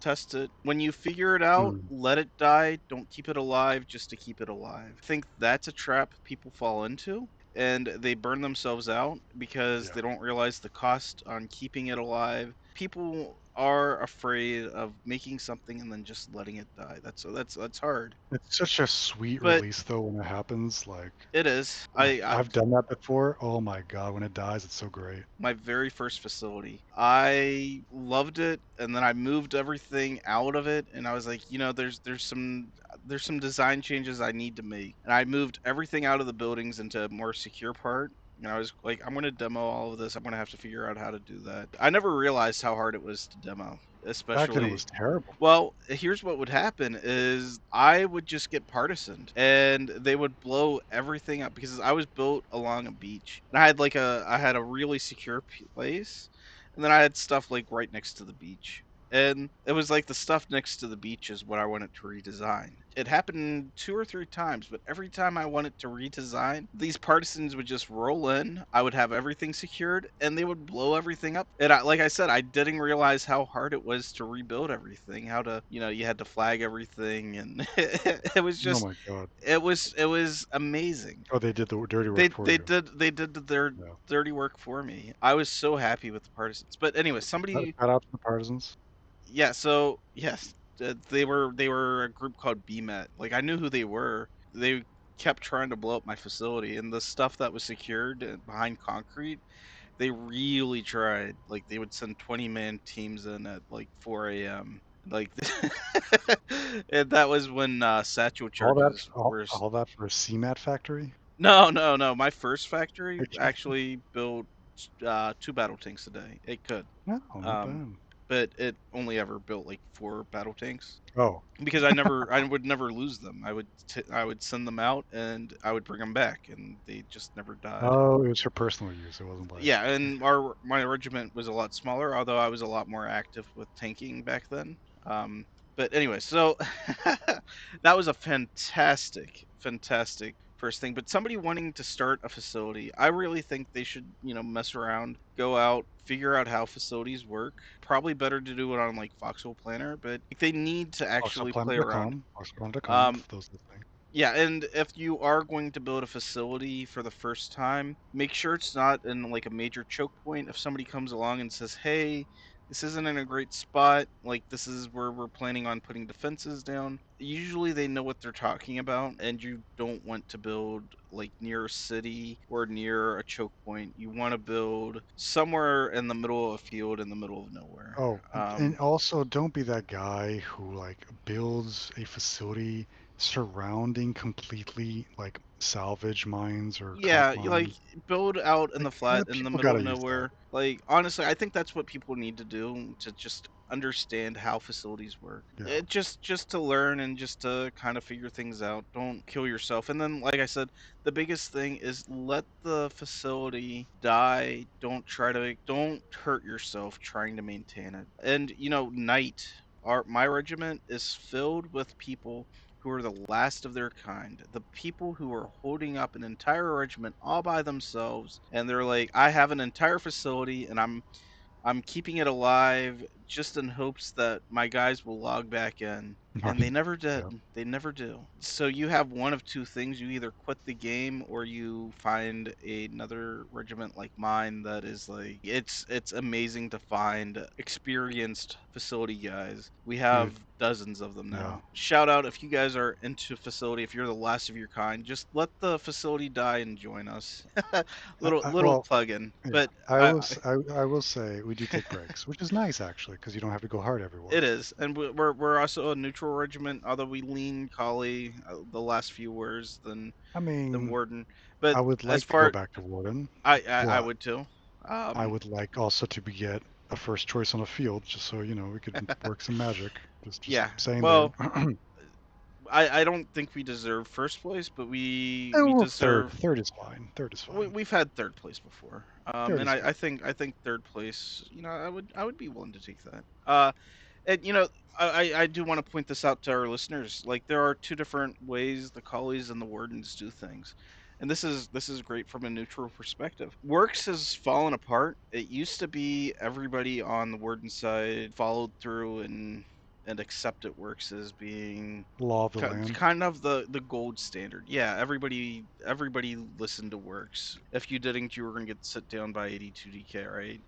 test it. When you figure it out, Mm, let it die. Don't keep it alive just to keep it alive. I think that's a trap people fall into, and they burn themselves out because yeah. they don't realize the cost on keeping it alive. People are afraid of making something and then just letting it die. That's hard. It's such a sweet But release though when it happens. Like it is. I've done that before. Oh my God, when it dies, it's so great. My very first facility. I loved it, and then I moved everything out of it, and I was like, there's some design changes I need to make, and I moved everything out of the buildings into a more secure part. And I was like, I'm gonna demo all of this. I'm gonna have to figure out how to do that. I never realized how hard it was to demo, Back then it especially. was terrible. Well, here's what would happen is I would just get partisans and they would blow everything up because I was built along a beach. And I had a really secure place, and then I had stuff like right next to the beach. And it was like the stuff next to the beach is what I wanted to redesign. It happened two or three times, but every time I wanted to redesign, these partisans would just roll in. I would have everything secured, and they would blow everything up. And like I said, I didn't realize how hard it was to rebuild everything. How to, you had to flag everything, and it was Oh just, my God. it was amazing. Oh, they did the dirty work for you. They did their Yeah. dirty work for me. I was so happy with the partisans. But anyway, Shout somebody, shout out to the partisans. yeah. So yes, they were a group called BMET. Like, I knew who they were. They kept trying to blow up my facility, and the stuff that was secured behind concrete, they really tried. Like, they would send 20-man teams in at like 4 a.m. Like, and that was when satchel All that, charges all, were. all that for a CMAT factory? No, no, no. My first factory Okay. actually built two battle tanks a day. It could, No, not um, bad. but it only ever built like four battle tanks Oh, because I would never lose them. I would send them out and I would bring them back, and they just never died. oh, it was for personal use. It wasn't like, Yeah, and my regiment was a lot smaller, although I was a lot more active with tanking back then. But anyway, so that was a fantastic first thing. But somebody wanting to start a facility, I really think they should, mess around, go out, figure out how facilities work. Probably better to do it on like Foxhole Planner, but they need to actually play around. foxplanet.com, Um, for those listening. yeah, and if you are going to build a facility for the first time, make sure it's not in like a major choke point. If somebody comes along and says, "Hey, this isn't in a great spot, like this is where we're planning on putting defenses down," usually they know what they're talking about, and you don't want to build like near a city or near a choke point. You want to build somewhere in the middle of a field in the middle of nowhere. Oh, and also don't be that guy who like builds a facility surrounding completely like salvage mines or comp Yeah, like mines. build out in Like, the flat in the people middle of gotta use that. nowhere. Like honestly, I think that's what people need to do to just understand how facilities work. Yeah. Just to learn and just to kind of figure things out. Don't kill yourself. And then like I said, the biggest thing is let the facility die. Don't hurt yourself trying to maintain it. And night our my regiment is filled with people who are the last of their kind, the people who are holding up an entire regiment all by themselves, and they're like, I have an entire facility and I'm keeping it alive just in hopes that my guys will log back in. And they never did. Yeah. They never do. So you have one of two things. You either quit the game or you find another regiment like mine that is like it's amazing to find experienced facility guys. We have Dude. dozens of them Yeah. now. Shout out if you guys are into facility, if you're the last of your kind, just let the facility die and join us. little Well, plug in. yeah. But I will say we do take breaks, which is nice actually, because you don't have to go hard it everywhere. is, and we're also a neutral regiment, although we lean collie the last few wars I than mean, warden. But I would as like to go far back to Warden, I but would too. I Um, would like also to be get a first choice on the field, just so we could work some magic. Just yeah. saying there. Well, I don't think we deserve first place, but we Oh, well, third. deserve. Third is fine. Third is fine. We've had third place before, Third and is good. I think third place. I would be willing to take that. And I do want to point this out to our listeners. Like there are two different ways the collies and the wardens do things. And this is great from a neutral perspective. Works has fallen apart. It used to be everybody on the warden side followed through and accepted works as being Law of the land. kind of the gold standard. Yeah, everybody listened to works. If you didn't, you were gonna get sit down by 82 DK, right?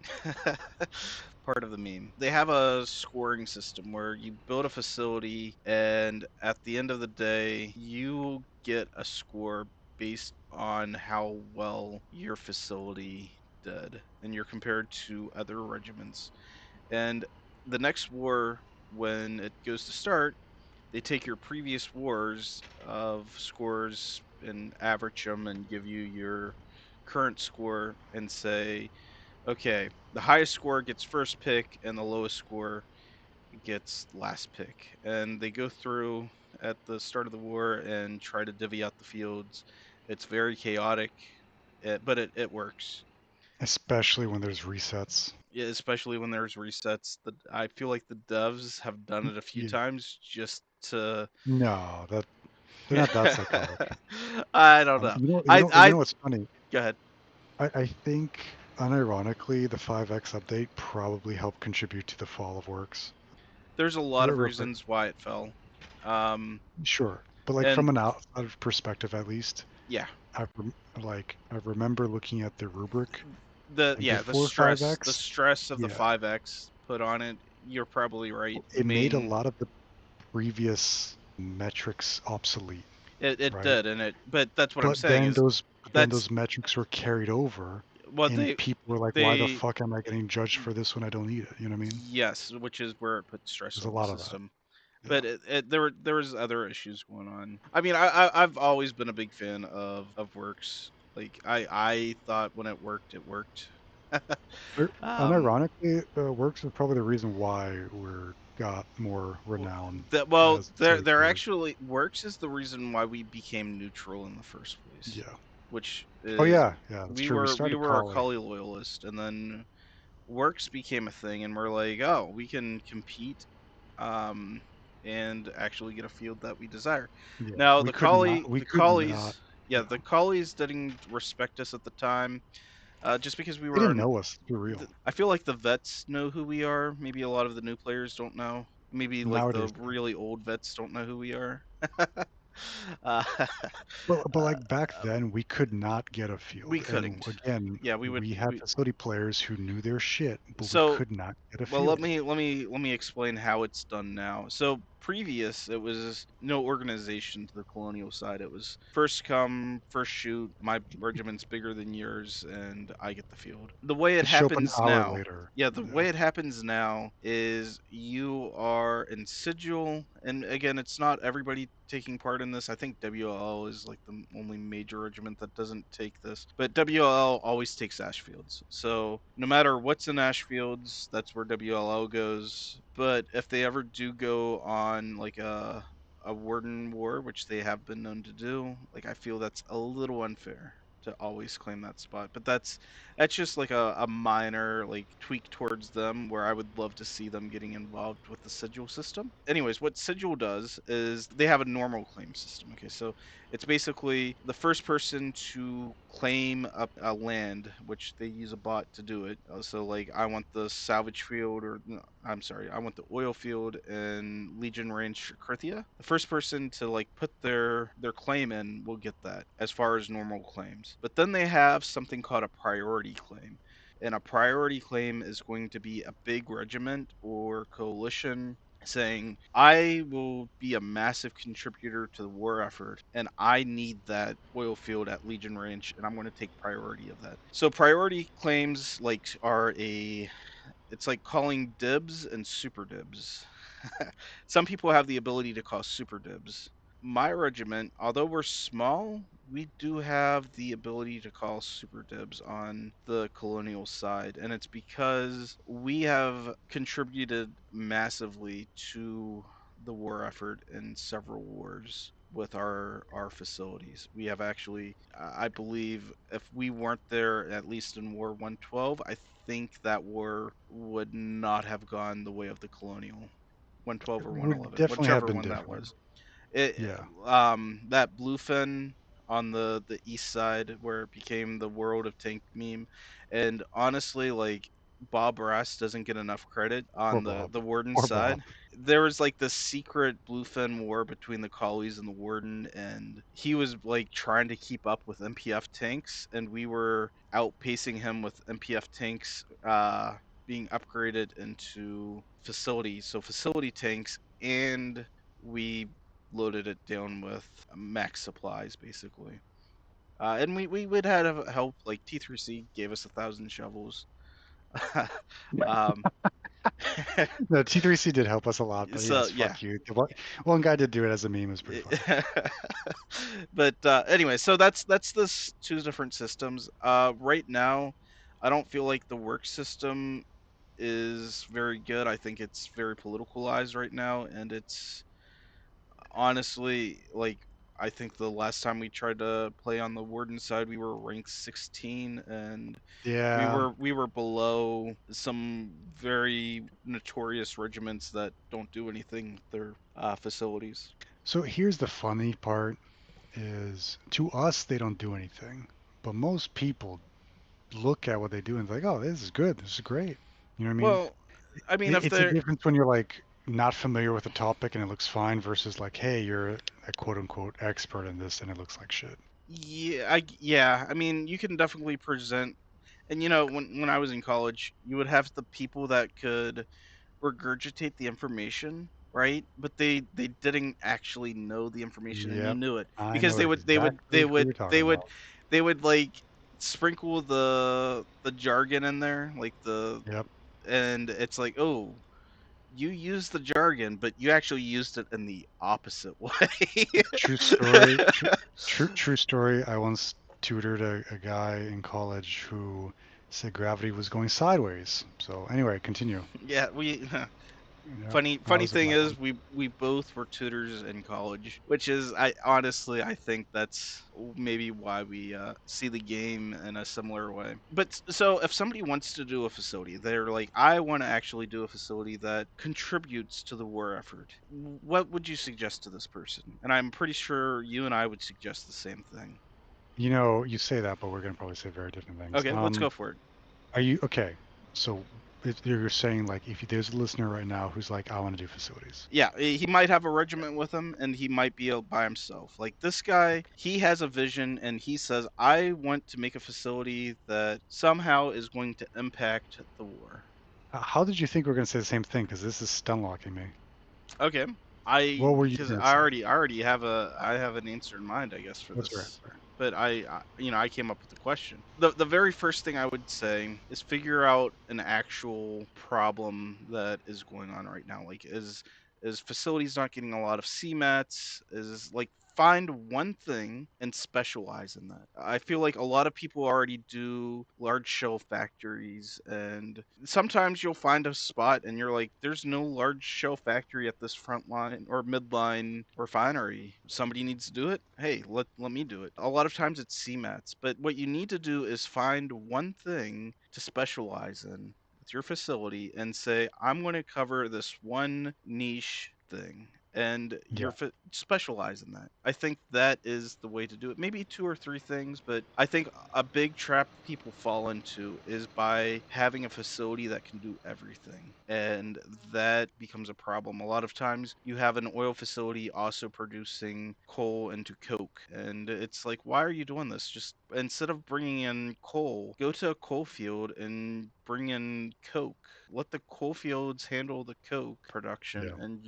Part of the meme. They have a scoring system where you build a facility, and at the end of the day, you get a score based on how well your facility did, and you're compared to other regiments. And the next war, when it goes to start, they take your previous wars of scores and average them and give you your current score and say, okay, the highest score gets first pick and the lowest score gets last pick. And they go through at the start of the war and try to divvy out the fields. It's very chaotic, but it works. Especially when there's resets. Yeah, especially when there's resets. I feel like the devs have done it a few Yeah. times just to. No, they're not that psychotic. I don't know. You I know what's funny? Go ahead. I think unironically the 5X update probably helped contribute to the fall of Works. There's a lot of Real quick. reasons why it fell. Um, Sure, but like and from an outside perspective, at least, yeah, I remember looking at the rubric and the before stress, the 5X, stress of the yeah, 5x put on it. You're probably right. it made a lot of the previous metrics obsolete, It right? did, and but that's what I'm But saying then is those that's metrics were carried over, what and people were like, "Why the they fuck am I getting judged for this when I don't need it?" You know what I mean? yes, which is where it put stress There's a on the lot of that. system. Yeah. But there was other issues going on. I mean, I've always been a big fan of Works. Like I thought when it worked, it worked. um, Unironically, Works is probably the reason why we're got more w- renown well, as they're facility they're players. actually Works is the reason why we became neutral in the first place, Yeah. which Oh is yeah, yeah, that's we true. We were we started were a Collie. Cully loyalist, and then Works became a thing, and we're like, oh, we can compete, um, and actually get a field that we desire. Yeah, Now we could not. We the could not. collies, yeah, Yeah, the collies didn't respect us at the time, just because we they were. didn't know us for real. I feel like the vets know who we are. Maybe a lot of the new players don't know. Maybe like the Nowadays, really old vets don't know who we are. uh, but uh, like back then, we could not get a we field. And couldn't. again, Yeah, we would. we had facility players who knew their shit, but we So could not get a well, let field. me let me let me explain how it's done now. So previous, it was no organization to the colonial side. It was first come, first shoot. My regiment's bigger than yours, and I get the field. The way it Just show up an happens hour now, later. yeah, the Yeah. way it happens now is you are in sigil, and again, it's not everybody taking part in this. I think WLL is like the only major regiment that doesn't take this, but WLL always takes Ashfields. So no matter what's in Ashfields, that's where WLL goes. But if they ever do go on like a warden war, which they have been known to do, like I feel that's a little unfair to always claim that spot. But that's just like a minor like tweak towards them where I would love to see them getting involved with the sigil system. Anyways, what sigil does is they have a normal claim system. Okay, so it's basically the first person to claim a land, which they use a bot to do it. So like I want the salvage field, or no, I'm sorry, I want the oil field in Legion Range Krithia. The first person to like put their claim in will get that as far as normal claims. But then they have something called a priority claim. And a priority claim is going to be a big regiment or coalition saying, I will be a massive contributor to the war effort, and I need that oil field at Legion Range, and I'm going to take priority of that. So priority claims like are a it's like calling dibs and super dibs. Some people have the ability to call super dibs. My regiment, although we're small, we do have the ability to call super dibs on the colonial side. And it's because we have contributed massively to the war effort in several wars with our facilities. We have actually, I believe, if we weren't there, at least in War 112, I think that war would not have gone the way of the colonial. 112 It or would 111, definitely have whichever been one that different. was. It Yeah. that bluefin on the east side where it became the World of Tank meme, and honestly, like Bob Ross doesn't get enough credit Poor on the Bob. the Warden Poor Bob. side. There was like this secret bluefin war between the collies and the Warden, and he was like trying to keep up with MPF tanks, and we were outpacing him with MPF tanks being upgraded into facilities, so facility tanks, and we loaded it down with max supplies basically. And we would have help, like T3C gave us 1,000 shovels. um, No, T3C did help us a lot, but so yes, yeah. fuck you. One guy did do it as a meme. It was pretty funny. But anyway, so that's this two different systems. Right now, I don't feel like the work system is very good. I think it's very politicalized right now, and it's honestly, like, I think the last time we tried to play on the Warden side, we were ranked 16, and we Yeah. were we were below some very notorious regiments that don't do anything with their facilities. So here's the funny part is to us they don't do anything, but most people look at what they do and like, oh, this is good. This is great. You know what I mean? Well, I mean, if It's a they're difference when you're like not familiar with the topic and it looks fine versus like, hey, you're a quote unquote expert in this and it looks like shit. yeah, I mean, you can definitely present, and when I was in college, you would have the people that could regurgitate the information, right? But they didn't actually know the information, and you Yep. knew it I because know exactly who you're talking about. they would like sprinkle the jargon in there, like the Yep. and it's like, oh, you used the jargon, but you actually used it in the opposite way. True story. True story. I once tutored a guy in college who said gravity was going sideways. So anyway, continue. Yeah, we Yep, that funny was a thing black one. is we both were tutors in college, which is I honestly I think that's maybe why we see the game in a similar way. But so if somebody wants to do a facility, they're like, I want to actually do a facility that contributes to the war effort. What would you suggest to this person? And I'm pretty sure you and I would suggest the same thing. You know, you say that, but we're gonna probably say very different things. Okay, let's go for it. Are you okay? So you're saying like if there's a listener right now who's like, I want to do facilities. Yeah, he might have a regiment with him, and he might be by himself. Like this guy, he has a vision, and he says, "I want to make a facility that somehow is going to impact the war." How did you think we are gonna say the same thing? Because this is stun locking me. Okay. What were you because gonna I say? already I already have I have an answer in mind, I guess, for What's your this. answer? But I came up with the question. The very first thing I would say is figure out an actual problem that is going on right now. Like, is facilities not getting a lot of CMATs? Is like find one thing and specialize in that. I feel like a lot of people already do large shell factories, and sometimes you'll find a spot and you're like, there's no large shell factory at this front line or midline refinery. Somebody needs to do it. Hey, let me do it. A lot of times it's CMATs, but what you need to do is find one thing to specialize in with your facility and say, I'm going to cover this one niche thing, and Yeah, specialize in that. I think that is the way to do it. Maybe two or three things, but I think a big trap people fall into is by having a facility that can do everything. And that becomes a problem. A lot of times you have an oil facility also producing coal into coke. And it's like, why are you doing this? Just instead of bringing in coal, go to a coal field and bring in coke. Let the coal fields handle the coke production, yeah. and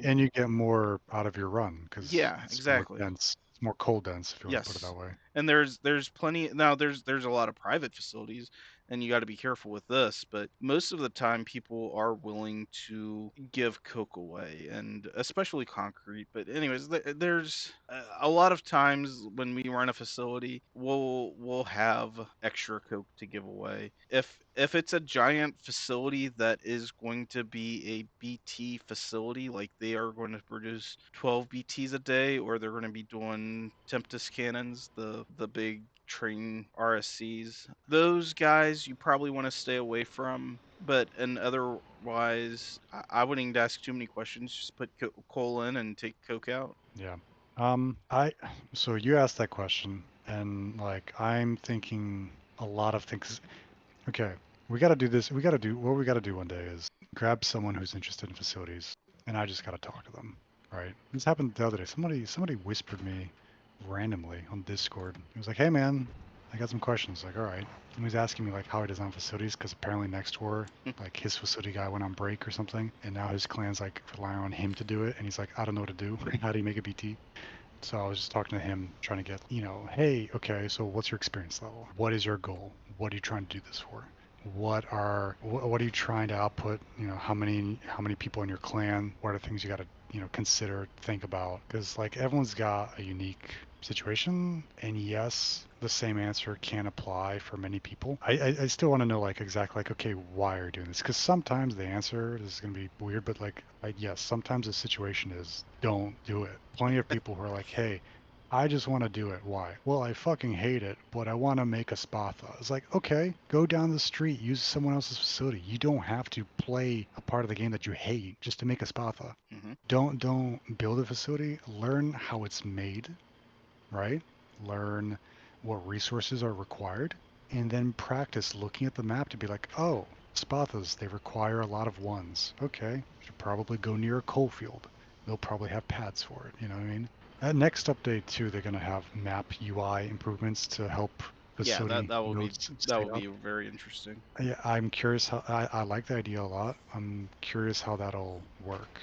And you get more out of your run because yeah, it's more exactly. dense. It's more coal dense, if you want to put it that Yes. way. And there's plenty now there's a lot of private facilities, and you got to be careful with this, but most of the time people are willing to give coke away, and especially concrete. But anyways, there's a lot of times when we run a facility, we'll have extra coke to give away. If it's a giant facility that is going to be a BT facility, like they are going to produce 12 BTs a day, or they're going to be doing Tempest cannons, the big train RSCs. Those guys you probably want to stay away from. But and otherwise, I wouldn't need to ask too many questions. Just put coal in and take coke out. Yeah. I so you asked that question, and like I'm thinking a lot of things. Okay, we got to do this. We got to do what we got to do one day is grab someone who's interested in facilities, and I just got to talk to them. Right? This happened the other day. Somebody whispered me randomly on Discord. He was like, "Hey man, I got some questions." Like, all right. And he was asking me like how he design facilities because apparently next door, like his facility guy went on break or something, and now his clan's like relying on him to do it, and he's like, I don't know what to do. How do you make a BT? So I was just talking to him, trying to get, hey, okay, so what's your experience level? What is your goal? What are you trying to do this for? What are you trying to output? How many people in your clan? What are things you got to consider, think about? Because like everyone's got a unique situation, and yes, the same answer can apply for many people. I still want to know like exactly like okay, why are you doing this? Because sometimes the answer is going to be weird, but like yes, sometimes the situation is don't do it. Plenty of people who are like, hey, I just want to do it. Why? Well, I fucking hate it, but I want to make a spatha. It's like, okay, go down the street, use someone else's facility. You don't have to play a part of the game that you hate just to make a spatha. Hmm. Don't build a facility. Learn how it's made, right? Learn what resources are required, and then practice looking at the map to be like, oh, spathas, they require a lot of ones. Okay, should probably go near a coal field. They'll probably have pads for it. You know what I mean? Next update too, they're gonna have map UI improvements to help Yeah, facility nodes that stay would up. be very interesting. I'm curious how I like the idea a lot. I'm curious how that'll work.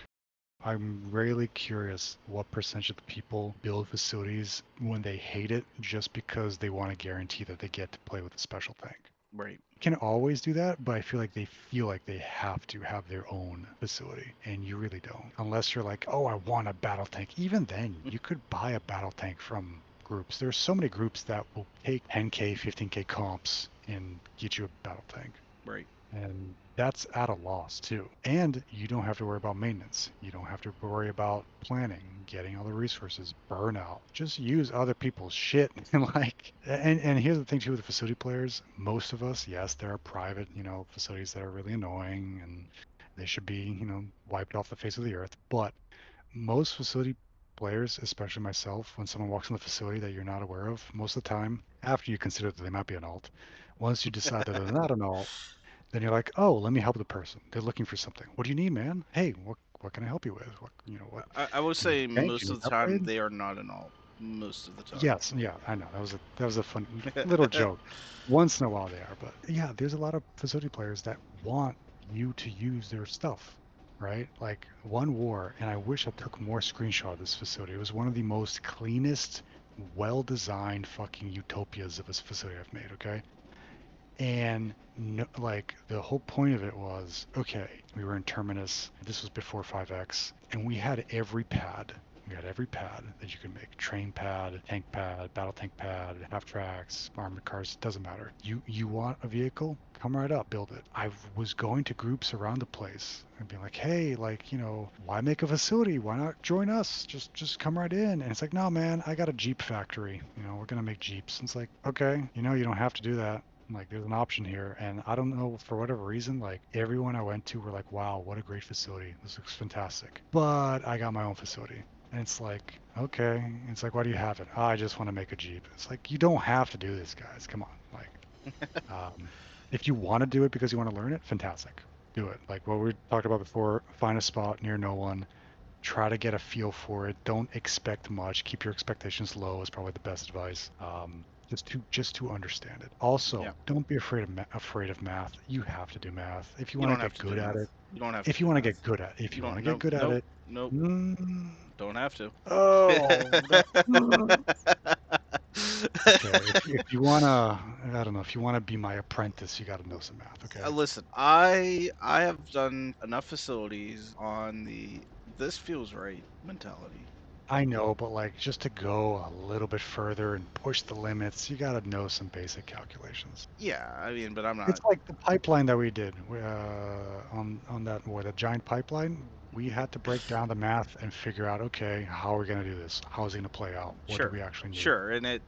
I'm really curious what percentage of the people build facilities when they hate it just because they want to guarantee that they get to play with a special tank. Right. You can always do that, but I feel like they have to have their own facility, and you really don't. Unless you're like, oh, I want a battle tank. Even then, you could buy a battle tank from groups. There's so many groups that will take 10K, 15K comps and get you a battle tank. Right. And that's at a loss too. And you don't have to worry about maintenance. You don't have to worry about planning, getting all the resources, burnout. Just use other people's shit. And here's the thing too with the facility players, most of us, yes, there are private, facilities that are really annoying and they should be, wiped off the face of the earth. But most facility players, especially myself, when someone walks in the facility that you're not aware of, most of the time, after you consider that they might be an alt, once you decide that they're not an alt, then you're like, oh, let me help the person. They're looking for something. What do you need, man? Hey, what can I help you with? What I will do you need say a tank? Do most you of need the an time upgrade? they are not an alt. Most of the time. Yes, yeah, I know. That was a fun little joke. Once in a while they are, but yeah, there's a lot of facility players that want you to use their stuff. right? Like one war, and I wish I took more screenshot of this facility. It was one of the most cleanest, well-designed fucking utopias of a facility I've made, okay? And no, like the whole point of it was, okay, we were in Terminus. This was before 5X, and we had every pad. We had every pad that you could make: train pad, battle tank pad, half tracks, armored cars. Doesn't matter. You want a vehicle? Come right up, build it. I was going to groups around the place and being like, hey, like why make a facility? Why not join us? Just come right in. And it's like, no, man, I got a Jeep factory. We're gonna make Jeeps. And it's like, okay, you don't have to do that. Like there's an option here, and I don't know, for whatever reason, like everyone I went to were like, wow, what a great facility, this looks fantastic, but I got my own facility. And it's like, okay. It's like, why do you have it? Oh, I just want to make a Jeep. It's like, you don't have to do this, guys, come on. Like, if you want to do it because you want to learn it, fantastic, do it. Like what we talked about before, find a spot near no one, try to get a feel for it. Don't expect much. Keep your expectations low is probably the best advice. Just to understand it. Also, Yeah. don't be afraid of math. You have to do math if you You want to don't have get to good do at math. it. You don't have to If you do want to math. get good at, if You you want don't. to get Nope. good at Nope. it. Nope. Mm, Don't have to. oh, that. Okay. If you wanna, I don't know. If you wanna be my apprentice, you got to know some math. Okay. Listen, I have done enough facilities on the this feels right mentality. I know, but like just to go a little bit further and push the limits, you got to know some basic calculations. Yeah, I mean, but I'm It's not. like the pipeline that we did on that what a giant pipeline. We had to break down the math and figure out, okay, how are we going to do this? How is it going to play out? What do Sure, we actually need? sure, and it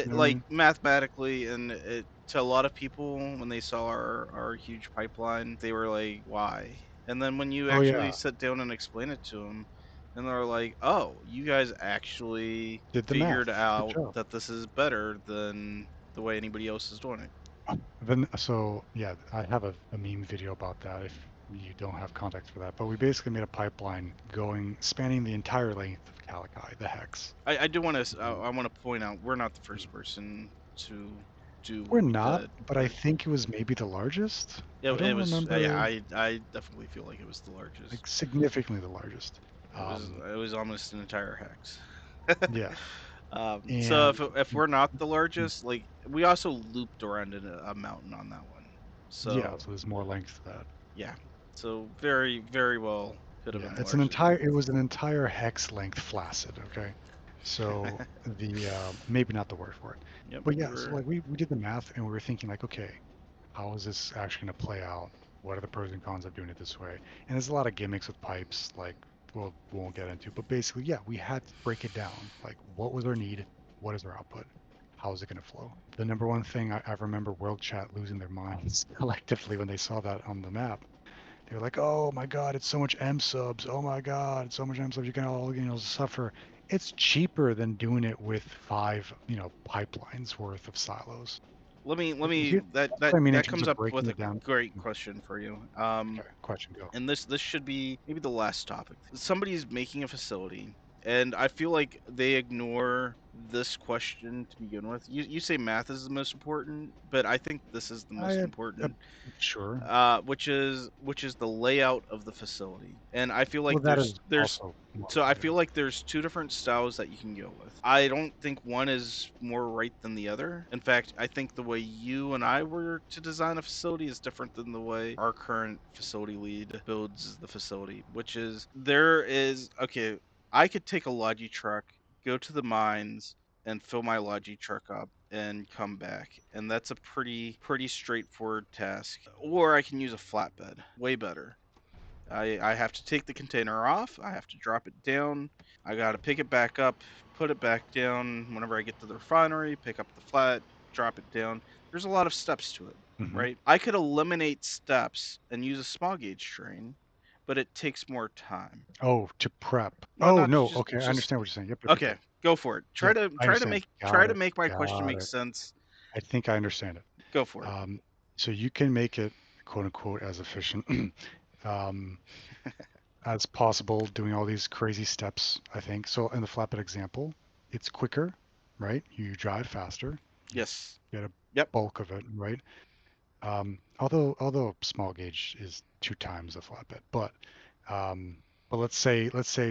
You know what I like mean? mathematically, and it to a lot of people when they saw our huge pipeline, they were like, "Why?" And then when you Oh actually yeah, sit down and explain it to them, and they're like, "Oh, you guys actually did the figured math. Good out job. that this is better than the way anybody else is doing it." Then so yeah, I have a meme video about that if you don't have context for that. But we basically made a pipeline going spanning the entire length of Calici, the hex. I do want to Mhm. I want to point out we're not the Mhm. first person to do We're what we not, did. but I think it was maybe the largest. It I don't it was yeah, remember, I definitely feel like it was the largest. like significantly the largest. Um, It was almost an entire hex. yeah, So and if we're not the mm, largest, like we also looped around in a mountain on that one. yeah, So so there's more length to that. yeah, so very very well could have Yeah, been it's an larger entire. than. It was an entire hex length flaccid. Okay, so the maybe not the word for it, Yep, but we yeah. So were. like we did the math and we were thinking like, okay, how is this actually going to play out? What are the pros and cons of doing it this way? And there's a lot of gimmicks with pipes, like we won't get into. But basically, yeah, we had to break it down. Like, what was our need? What is our output? How is it going to flow? The number one thing I remember World Chat losing their minds collectively when they saw that on the map. They were like, "Oh my God, it's so much M subs. Oh my God, it's so much M subs. You can all suffer." It's cheaper than doing it with five pipelines worth of silos. Let Here, me that's what I mean in that terms comes of up breaking with it a down. great question for you. Okay, question, go. And this should be maybe the last topic. Somebody's making a facility, and I feel like they ignore this question to begin with. You say math is the most important, but I think this is the most I uh, important, sure. which is the layout of the facility. And I feel Well, like that is there's also more so I yeah. feel like there's two different styles that you can go with. I don't think one is more right than the other. In fact, I think the way you and I were to design a facility is different than the way our current facility lead builds the facility, which is there is okay, I could take a Logi truck, go to the mines and fill my Logi truck up and come back. And that's a pretty straightforward task. Or I can use a flatbed. Way better. I have to take the container off. I have to drop it down. I got to pick it back up, put it back down whenever I get to the refinery, pick up the flat, drop it down. There's a lot of steps to it, Hmm. right? I could eliminate steps and use a small gauge train, but it takes more time. Oh, to prep. Well, Oh not no, just okay, I just understand what you're saying. Yep, yep, yep, okay. yep. Go for it. Yep, I understand. Try Got to it. make my question Got make it. sense. I think I understand it. Go for it. Um, so you can make it quote unquote as efficient um, as possible, doing all these crazy steps, I think. So in the flatbed example, it's quicker, right? You drive faster, you Yes. get a Yep. bulk of it, right? Although small gauge is two times a flatbed, but Um, but let's say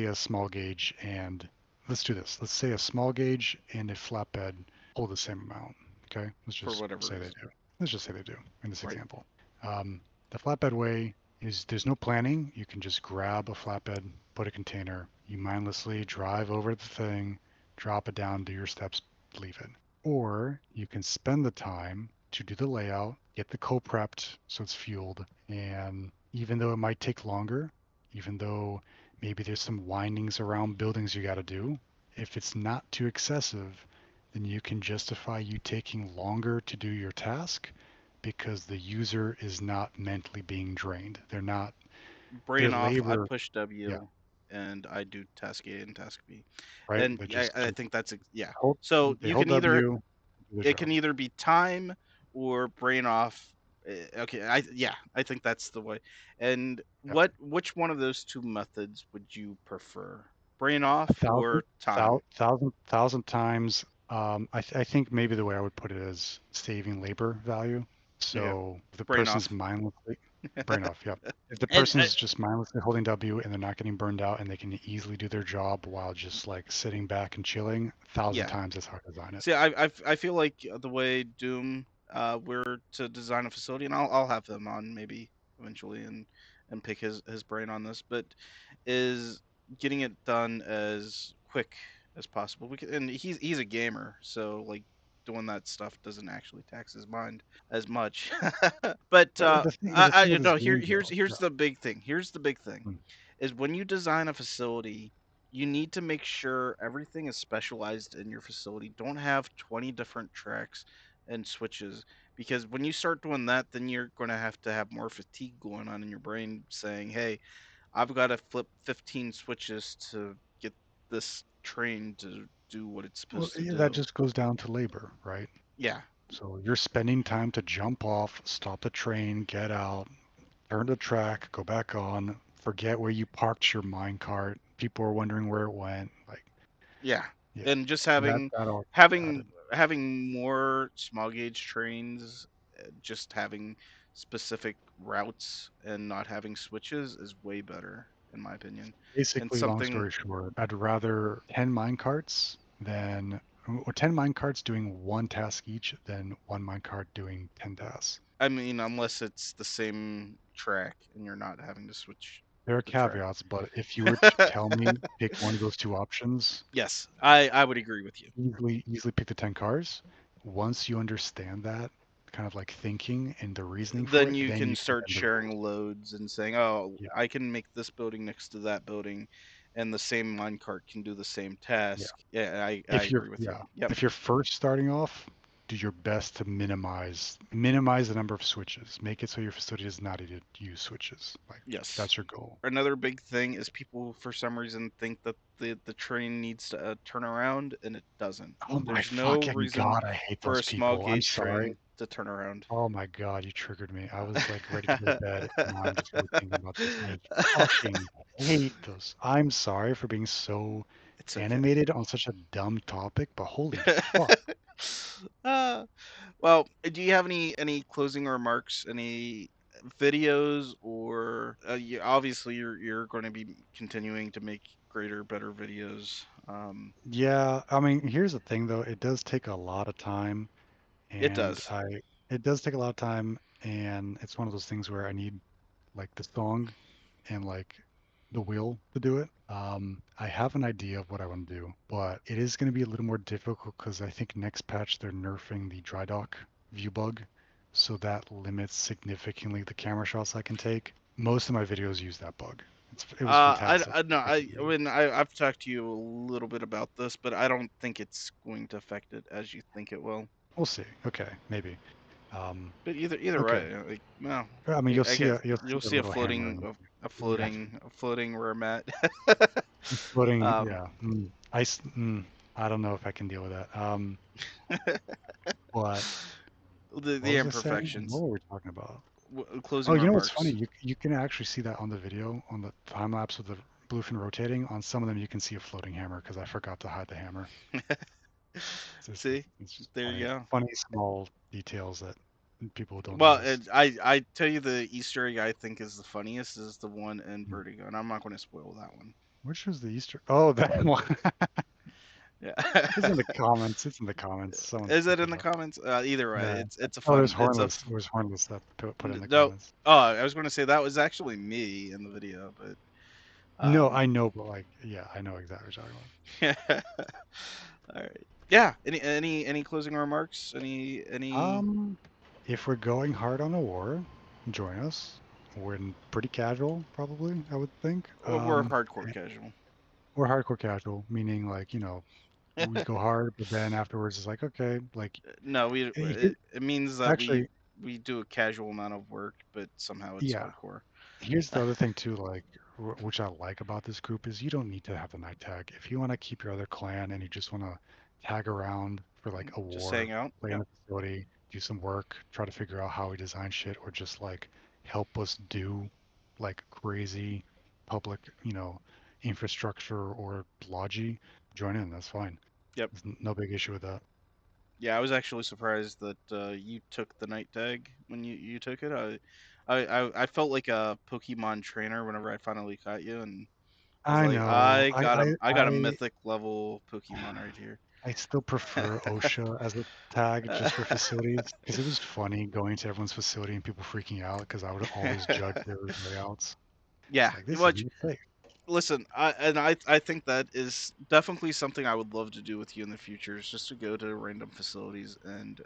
a small gauge and let's do this. Let's say a small gauge and a flatbed hold the same amount. Okay, let's for just whatever say they reason. do. Let's just say they do in this Right. example. The flatbed way is there's no planning. You can just grab a flatbed, put a container, you mindlessly drive over the thing, drop it down, do your steps, leave it. Or you can spend the time to do the layout, get the co-prepped so it's fueled, and even though it might take longer, even though maybe there's some windings around buildings you got to do, if it's not too excessive, then you can justify you taking longer to do your task because the user is not mentally being drained. They're not, their Brain off, I labor, push yeah, W and I do task A and task B. right? And They yeah, just I think that's yeah. hold, So they you hold can either W, do the it can job. either be time or brain off. Okay, I think that's the way. And Yeah. which one of those two methods would you prefer? Brain A off thousand, or time? thousand times. I think maybe the way I would put it is saving labor value. Okay, So if the brain person's off. mindlessly, brain off, yep. If the And person's just mindlessly holding W and they're not getting burned out and they can easily do their job while just like sitting back and chilling, thousand yeah, times that's how I design it. see, I feel like the way Doom were to design a facility, and I'll have them on maybe eventually and pick his brain on this, but is getting it done as quick as possible. And he's a gamer, so like doing that stuff doesn't actually tax his mind as much. But The thing with this no, game though, here's yeah. the big thing. Here's the big thing Mm. is when you design a facility, you need to make sure everything is specialized in your facility. Don't have 20 different tracks and switches because when you start doing that, then you're going to have more fatigue going on in your brain saying, "Hey, I've got to flip 15 switches to get this train to do what it's Well, supposed to yeah, that do." just goes down to labor, right? Yeah. So you're spending time to jump off, stop the train, get out, turn the track, go back on, forget where you parked your mine cart. People are wondering where it went. Like, Yeah. yeah, And just that all having added. having more small gauge trains, just having specific routes and not having switches is way better in my opinion. And Basically, long something story short, I'd rather 10 mine carts than, or 10 mine carts doing one task each than one mine cart doing 10 tasks. I mean, unless it's the same track and you're not having to switch There are the track. caveats, but if you were to tell me pick one of those two options, Yes, I would agree with you. easily pick the 10 cars. Once you understand that kind of like thinking and the reasoning for Then it, you then can you can start bend the rules. sharing loads and saying, "Oh, Yeah, I can make this building next to that building, and the same minecart can do the same yeah. task." Yeah, I agree with you. Yep. If you're first starting off, do your best to minimize the number of switches. Make it so your facility does not need to use switches. Like Yes. that's your goal. Another big thing is people, for some reason, think that the train needs to turn around, and it doesn't. Oh my There's no fucking reason god, I hate for those a small people. I'm gauge sorry. train to turn around. Oh my god, you triggered me. I was like ready to go to bed and now I'm just really thinking about this. I fucking hate those. I'm sorry for being so It's okay. animated on such a dumb topic, but holy fuck. uh, well, do you have any closing remarks? Any videos or obviously you're going to be continuing to make greater, better videos. Yeah, I mean, here's the thing though, it does take a lot of time It and does. I it does take a lot of time and it's one of those things where I need like the song and like the will to do it. I have an idea of what I want to do, but it is going to be a little more difficult because I think next patch they're nerfing the dry dock view bug, so that limits significantly the camera shots I can take. Most of my videos use that bug. It was fantastic I no, back in I the day. mean I've talked to you a little bit about this, but I don't think it's going to affect it as you think it will. We'll see. Okay, maybe. Um, But either okay. way, like no, I mean, I guess you'll see you'll a see little hammering. Yeah, a floating where I'm at. floating. um, Yeah. Ice. I don't know if I can deal with that. But what the was I saying? What imperfections. were we talking about? Oh, Closing you know what's funny? remarks. You can actually see that on the video on the time lapse of the bluefin rotating. On some of them, you can see a floating hammer because I forgot to hide the hammer. See, It's just there you funny, go. funny small details that. People don't Well, notice. I tell you the Easter egg I think is the funniest is the one in Mm. Vertigo, and I'm not going to spoil that one. Which was the Easter? Oh, that one. Yeah. It's in the comments. It's in the comments. Someone Is it put in it the up. comments? Either way, Yeah. it's a Oh, there's fun. It's a Hornless. It was Hornless that put in the no. comments. Oh, I was going to say that was actually me in the video, but No, I um, know, but like, yeah, I know exactly what you're talking about. yeah. All right. Yeah. Any closing remarks? Any? Um, if we're going hard on a war, join us. We're pretty casual, probably, I would think. We're hardcore casual. We're hardcore casual, meaning like, we go hard, but then afterwards it's like, okay, like, No, eh, here- it means that actually, we do a casual amount of work, but somehow it's yeah. hardcore. Here's the other thing too, like, which I like about this group is you don't need to have the night tag. If you want to keep your other clan and you just want to tag around for like a Just war, hang out. play in Yep. the facility, do some work, try to figure out how we design shit, or just like help us do like crazy public, infrastructure or logi, join in. That's fine. Yep. There's no big issue with that. Yeah, I was actually surprised that you took the night tag when you took it. I felt like a Pokemon trainer whenever I finally caught you, and I was I like, know. I got a mythic level Pokemon right here. I still prefer OSHA as a tag just for facilities because it was funny going to everyone's facility and people freaking out because I would always judge their layouts. Yeah, It's like this what? isn't safe. Listen, I think that is definitely something I would love to do with you in the future. Is just to go to random facilities and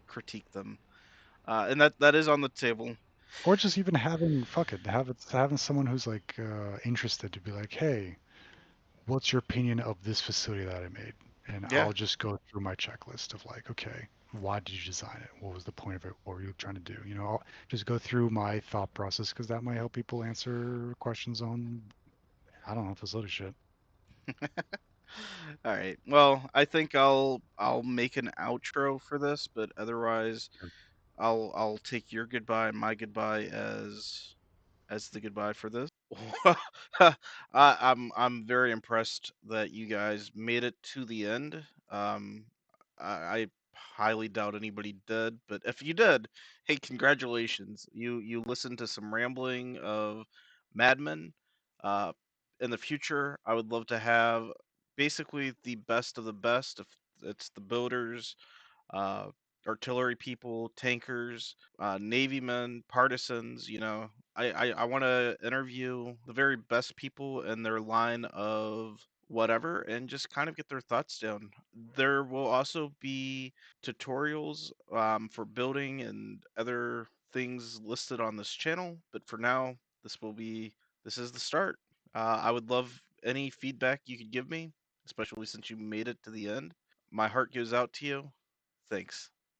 critique them. And that is on the table. Or just even having fuck it, having someone who's like interested to be like, hey, what's your opinion of this facility that I made? And Yeah. I'll just go through my checklist of like, okay, why did you design it? What was the point of it? What were you trying to do? I'll just go through my thought process because that might help people answer questions on, I don't know, facility shit. All right. Well, I think I'll make an outro for this, but otherwise I'll take your goodbye and my goodbye as the goodbye for this. I'm very impressed that you guys made it to the end. I highly doubt anybody did, but if you did, hey, congratulations! You listened to some rambling of madmen. Uh, in the future, I would love to have basically the best of the best. If it's the builders, uh, artillery people, tankers, navy men, partisans. I want to interview the very best people in their line of whatever and just kind of get their thoughts down. There will also be tutorials for building and other things listed on this channel, but for now, this is the start. I would love any feedback you could give me, especially since you made it to the end. My heart goes out to you. Thanks.